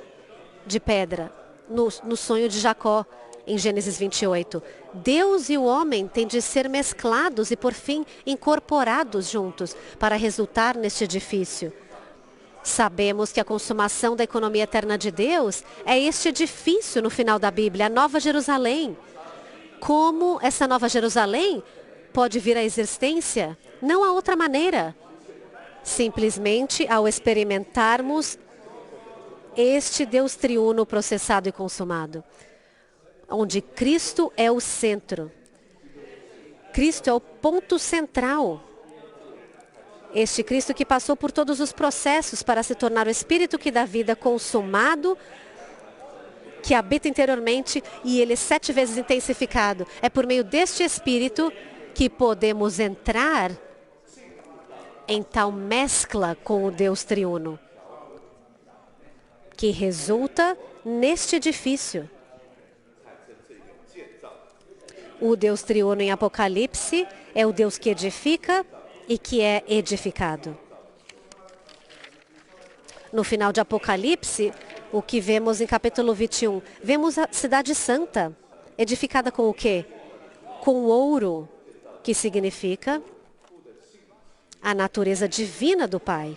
de pedra, no sonho de Jacó, em Gênesis 28. Deus e o homem têm de ser mesclados e, por fim, incorporados juntos para resultar neste edifício. Sabemos que a consumação da economia eterna de Deus é este edifício no final da Bíblia, a Nova Jerusalém. Como essa Nova Jerusalém pode vir à existência? Não há outra maneira. Simplesmente ao experimentarmos este Deus triuno processado e consumado, onde Cristo é o centro. Cristo é o ponto central. Este Cristo que passou por todos os processos para se tornar o Espírito que dá vida consumado, que habita interiormente e ele é 7 vezes intensificado. É por meio deste Espírito que podemos entrar em tal mescla com o Deus triuno, que resulta neste edifício. O Deus triuno em Apocalipse é o Deus que edifica e que é edificado. No final de Apocalipse, o que vemos em capítulo 21, vemos a cidade santa, edificada com o quê? Com ouro, que significa a natureza divina do Pai.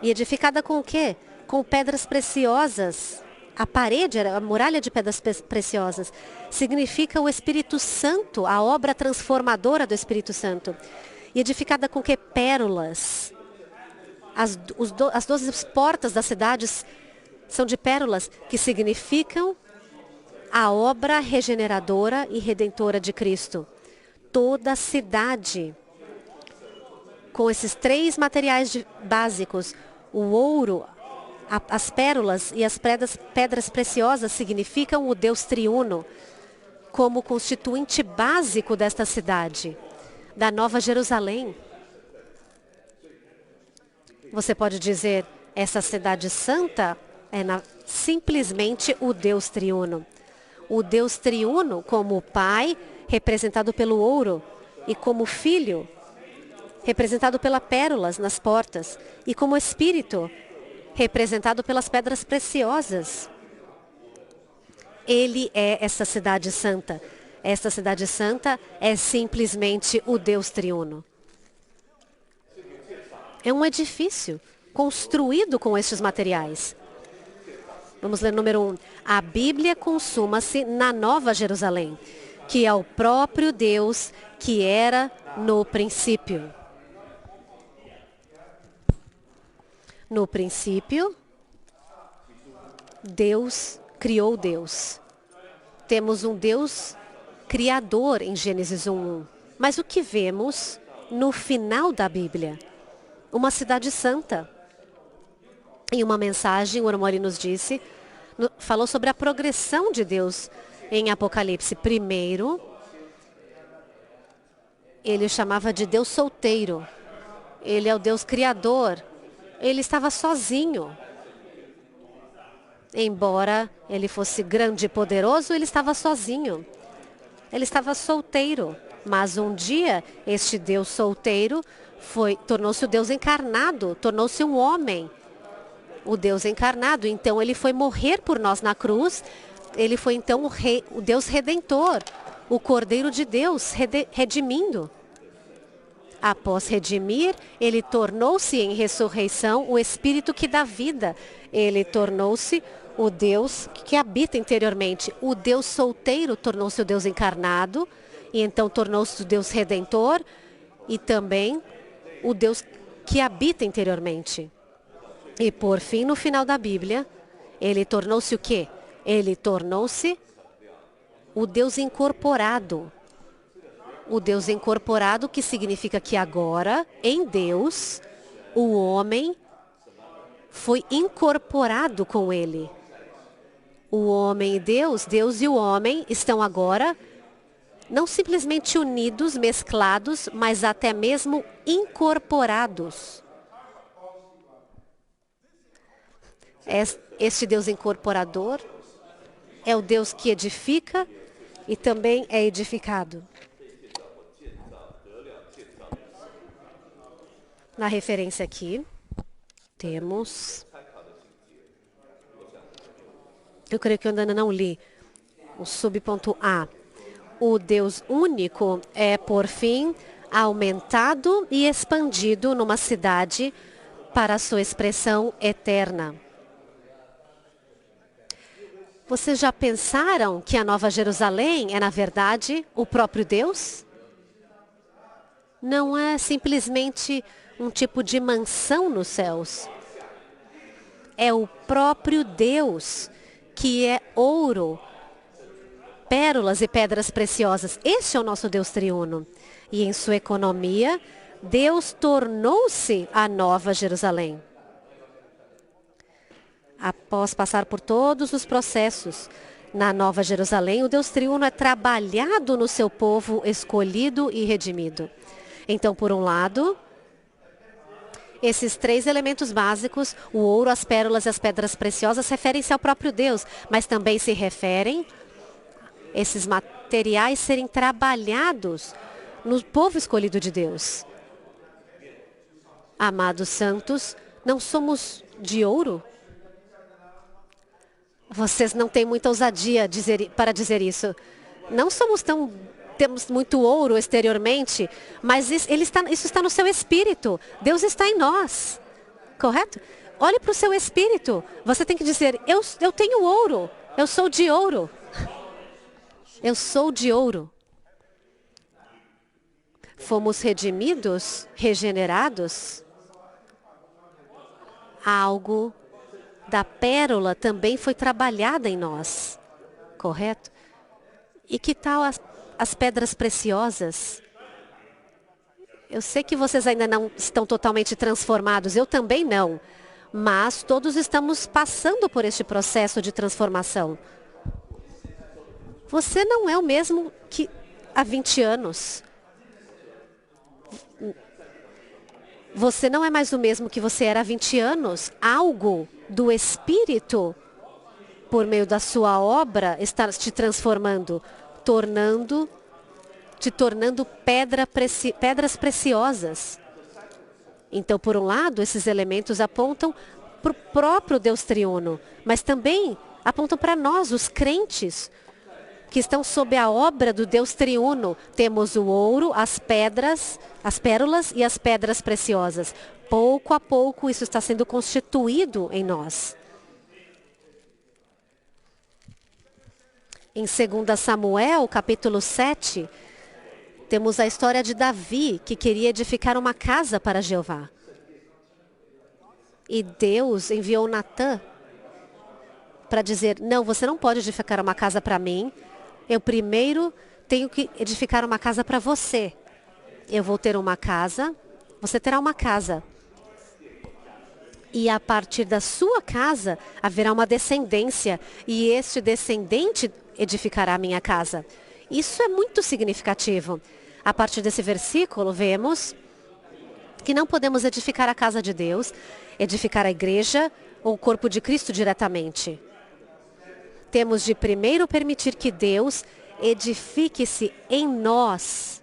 E edificada com o quê? Com pedras preciosas. A parede, a muralha de pedras preciosas, significa o Espírito Santo, a obra transformadora do Espírito Santo. E edificada com que? Pérolas. As 12 portas das cidades são de pérolas, que significam a obra regeneradora e redentora de Cristo. Toda a cidade, com esses 3 materiais básicos, o ouro, as pérolas e as pedras preciosas significam o Deus triuno como constituinte básico desta cidade, da Nova Jerusalém. Você pode dizer, essa cidade santa é simplesmente o Deus triuno. O Deus triuno como Pai, representado pelo ouro, e como Filho, representado pelas pérolas nas portas, e como Espírito, representado pelas pedras preciosas. Ele é essa cidade santa. Esta cidade santa é simplesmente o Deus triuno. É um edifício construído com estes materiais. Vamos ler número 1. A Bíblia consuma-se na Nova Jerusalém, que é o próprio Deus que era no princípio. No princípio, Deus criou Deus. Temos um Deus criador em Gênesis 1:1. Mas o que vemos no final da Bíblia? Uma cidade santa. Em uma mensagem, o Ormoli nos disse, falou sobre a progressão de Deus em Apocalipse. Primeiro, ele chamava de Deus solteiro. Ele é o Deus criador. Ele estava sozinho. Embora ele fosse grande e poderoso, ele estava sozinho. Ele estava solteiro. Mas um dia, este Deus solteiro tornou-se o Deus encarnado, tornou-se um homem. O Deus encarnado. Então, ele foi morrer por nós na cruz. Ele foi, então, o Deus Redentor, o Cordeiro de Deus, redimindo. Após redimir, ele tornou-se em ressurreição o Espírito que dá vida. Ele tornou-se o Deus que habita interiormente. O Deus solteiro tornou-se o Deus encarnado, e então tornou-se o Deus Redentor, e também o Deus que habita interiormente. E por fim, no final da Bíblia, ele tornou-se o quê? Ele tornou-se o Deus incorporado. O Deus incorporado, que significa que agora, em Deus, o homem foi incorporado com ele. O homem e Deus, Deus e o homem estão agora não simplesmente unidos, mesclados, mas até mesmo incorporados. Este Deus incorporador é o Deus que edifica e também é edificado. Na referência aqui, temos... Eu creio que eu ainda não li o subponto A. O Deus único é, por fim, aumentado e expandido numa cidade para a sua expressão eterna. Vocês já pensaram que a Nova Jerusalém é, na verdade, o próprio Deus? Não é simplesmente um tipo de mansão nos céus. É o próprio Deus, que é ouro, pérolas e pedras preciosas. Este é o nosso Deus triuno. E em sua economia, Deus tornou-se a Nova Jerusalém. Após passar por todos os processos, na Nova Jerusalém, o Deus triuno é trabalhado no seu povo escolhido e redimido. Então, por um lado, esses três elementos básicos, o ouro, as pérolas e as pedras preciosas, referem-se ao próprio Deus, mas também se referem esses materiais serem trabalhados no povo escolhido de Deus. Amados santos, não somos de ouro? Vocês não têm muita ousadia para dizer isso. Não somos temos muito ouro exteriormente, mas isso está no seu espírito. Deus está em nós, correto? Olhe para o seu espírito. Você tem que dizer, eu tenho ouro, eu sou de ouro. Eu sou de ouro. Fomos redimidos, regenerados. Algo da pérola também foi trabalhada em nós, correto? E que tal as pedras preciosas? Eu sei que vocês ainda não estão totalmente transformados, eu também não. Mas todos estamos passando por este processo de transformação. Você não é o mesmo que há 20 anos. Você não é mais o mesmo que você era há 20 anos. Algo do Espírito, por meio da sua obra, está te transformando, te tornando pedras preciosas. Então, por um lado, esses elementos apontam para o próprio Deus triuno, mas também apontam para nós, os crentes, que estão sob a obra do Deus triuno. Temos o ouro, as pedras, as pérolas e as pedras preciosas. Pouco a pouco, isso está sendo constituído em nós. Em 2 Samuel, capítulo 7, temos a história de Davi, que queria edificar uma casa para Jeová. E Deus enviou Natã para dizer, não, você não pode edificar uma casa para mim. Eu primeiro tenho que edificar uma casa para você. Eu vou ter uma casa, você terá uma casa. E a partir da sua casa haverá uma descendência. E este descendente edificará a minha casa. Isso é muito significativo. A partir desse versículo, vemos que não podemos edificar a casa de Deus, edificar a igreja ou o corpo de Cristo diretamente. Temos de primeiro permitir que Deus edifique-se em nós.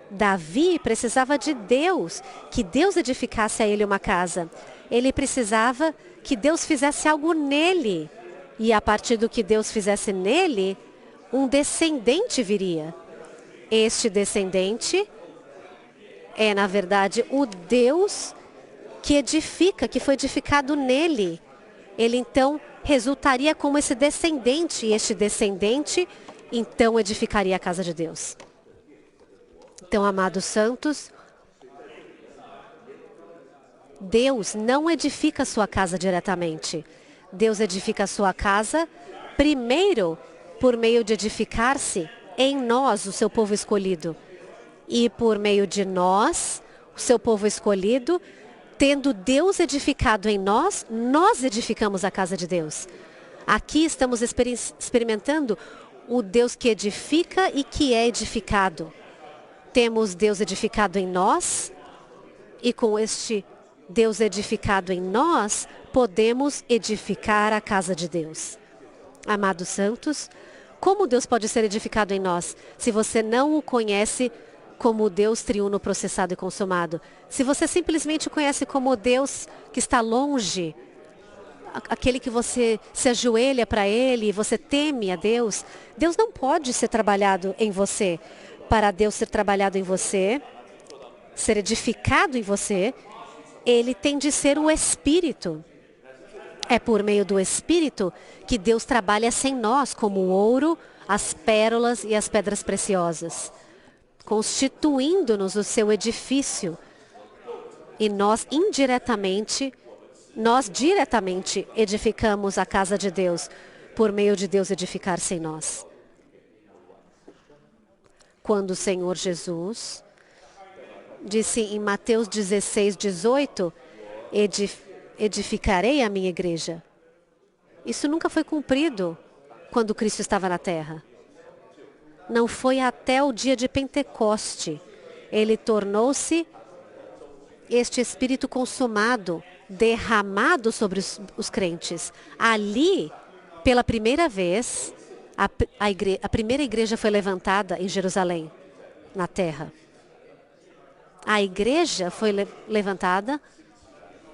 Davi precisava de Deus, que Deus edificasse a ele uma casa. Ele precisava que Deus fizesse algo nele. E a partir do que Deus fizesse nele, um descendente viria. Este descendente é, na verdade, o Deus que edifica, que foi edificado nele. Ele, então, resultaria como esse descendente. E este descendente, então, edificaria a casa de Deus. Então, amados santos, Deus não edifica a sua casa diretamente. Deus edifica a sua casa, primeiro, por meio de edificar-se em nós, o seu povo escolhido. E por meio de nós, o seu povo escolhido, tendo Deus edificado em nós, nós edificamos a casa de Deus. Aqui estamos experimentando o Deus que edifica e que é edificado. Temos Deus edificado em nós, e com este Deus edificado em nós, podemos edificar a casa de Deus. Amados santos, como Deus pode ser edificado em nós, se você não o conhece como Deus triuno processado e consumado? Se você simplesmente o conhece como Deus que está longe, aquele que você se ajoelha para Ele, você teme a Deus, Deus não pode ser trabalhado em você. Para Deus ser trabalhado em você, ser edificado em você, Ele tem de ser o Espírito. É por meio do Espírito que Deus trabalha sem nós, como o ouro, as pérolas e as pedras preciosas, constituindo-nos o seu edifício. E nós diretamente edificamos a casa de Deus, por meio de Deus edificar-se em nós. Quando o Senhor Jesus disse em Mateus 16, 18, edificarei a minha igreja. Isso nunca foi cumprido quando Cristo estava na terra. Não foi até o dia de Pentecoste. Ele tornou-se este Espírito consumado, derramado sobre os crentes. Ali, pela primeira vez, a primeira igreja foi levantada em Jerusalém, na terra. A igreja foi levantada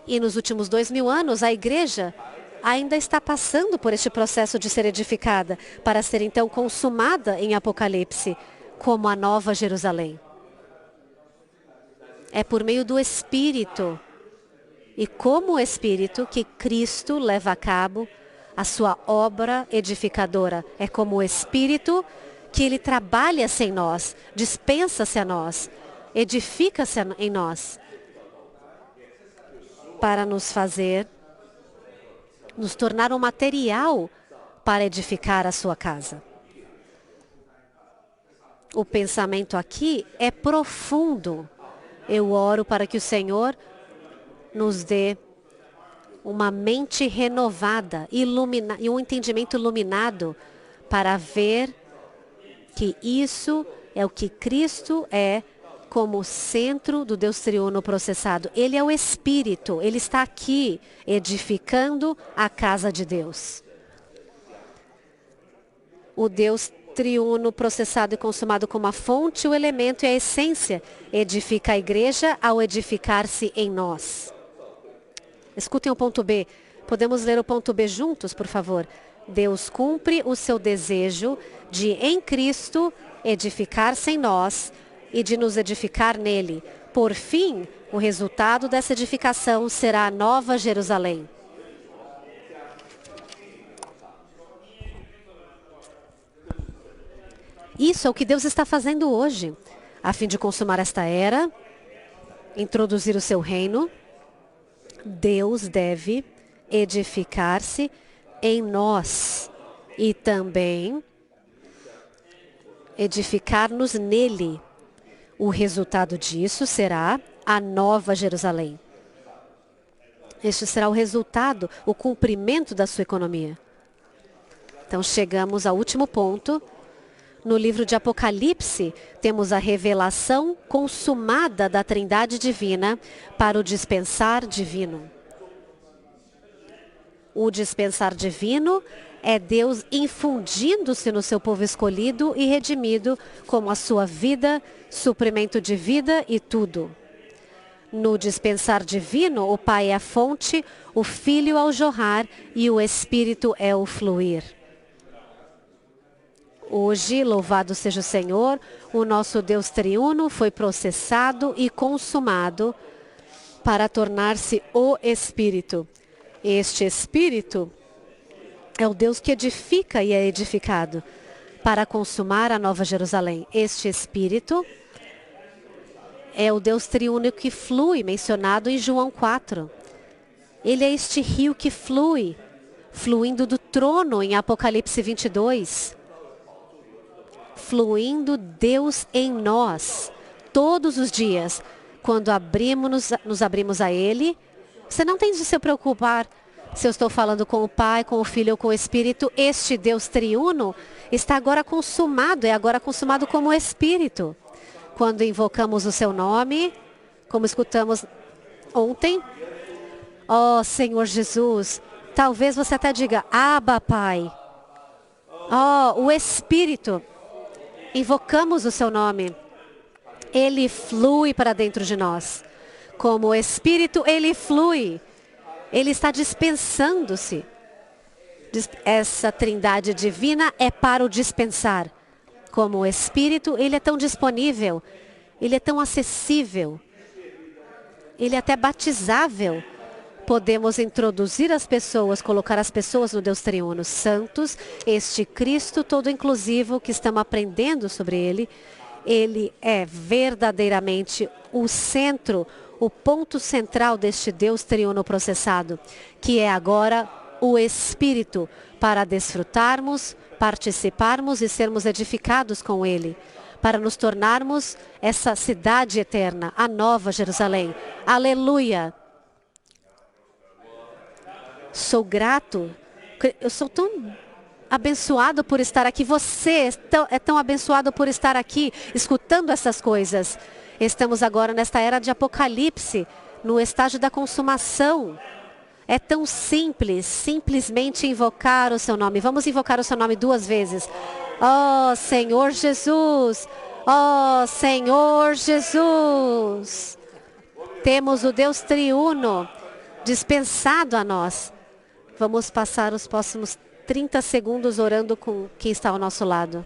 e nos últimos 2000 anos a igreja ainda está passando por este processo de ser edificada para ser então consumada em Apocalipse como a nova Jerusalém. É por meio do Espírito e como o Espírito que Cristo leva a cabo a sua obra edificadora. É como o Espírito que Ele trabalha-se em nós, dispensa-se a nós, edifica-se em nós, para nos tornar um material para edificar a sua casa. O pensamento aqui é profundo. Eu oro para que o Senhor nos dê uma mente renovada e um entendimento iluminado para ver que isso é o que Cristo é como centro do Deus triuno processado. Ele é o Espírito, Ele está aqui edificando a casa de Deus. O Deus triuno processado e consumado como a fonte, o elemento e a essência edifica a igreja ao edificar-se em nós. Escutem o ponto B. Podemos ler o ponto B juntos, por favor? Deus cumpre o seu desejo de, em Cristo, edificar-se em nós e de nos edificar nele. Por fim, o resultado dessa edificação será a nova Jerusalém. Isso é o que Deus está fazendo hoje, a fim de consumar esta era, introduzir o seu reino, Deus deve edificar-se em nós e também edificar-nos nele. O resultado disso será a Nova Jerusalém. Este será o resultado, o cumprimento da sua economia. Então, chegamos ao último ponto. No livro de Apocalipse, temos a revelação consumada da Trindade Divina para o dispensar divino. O dispensar divino é Deus infundindo-se no seu povo escolhido e redimido como a sua vida, suprimento de vida e tudo. No dispensar divino, o Pai é a fonte, o Filho é o jorrar e o Espírito é o fluir. Hoje, louvado seja o Senhor, o nosso Deus triuno foi processado e consumado para tornar-se o Espírito. Este Espírito é o Deus que edifica e é edificado para consumar a Nova Jerusalém. Este Espírito é o Deus triuno que flui, mencionado em João 4. Ele é este rio que flui, fluindo do trono em Apocalipse 22. Fluindo Deus em nós, todos os dias. Quando nos abrimos a Ele, você não tem de se preocupar se eu estou falando com o Pai, com o Filho ou com o Espírito. Este Deus triuno está agora consumado, é agora consumado como Espírito. Quando invocamos o seu nome, como escutamos ontem, ó Senhor Jesus, talvez você até diga, Abba, Pai. Ó, o Espírito, invocamos o seu nome. Ele flui para dentro de nós. Como o Espírito, ele flui. Ele está dispensando-se. Essa trindade divina é para o dispensar. Como o Espírito, ele é tão disponível. Ele é tão acessível. Ele é até batizável. Podemos introduzir as pessoas, colocar as pessoas no Deus triuno santos. Este Cristo todo inclusivo que estamos aprendendo sobre ele. Ele é verdadeiramente o centro, o ponto central deste Deus triuno processado, que é agora o Espírito, para desfrutarmos, participarmos e sermos edificados com Ele, para nos tornarmos essa cidade eterna, a Nova Jerusalém. Aleluia! Sou grato, eu sou tão abençoado por estar aqui. Você é tão abençoado por estar aqui, escutando essas coisas. Estamos agora nesta era de Apocalipse, no estágio da consumação. É tão simples, simplesmente invocar o seu nome. Vamos invocar o seu nome 2 vezes. Ó Senhor Jesus, ó Senhor Jesus. Temos o Deus triuno dispensado a nós. Vamos passar os próximos 30 segundos orando com quem está ao nosso lado.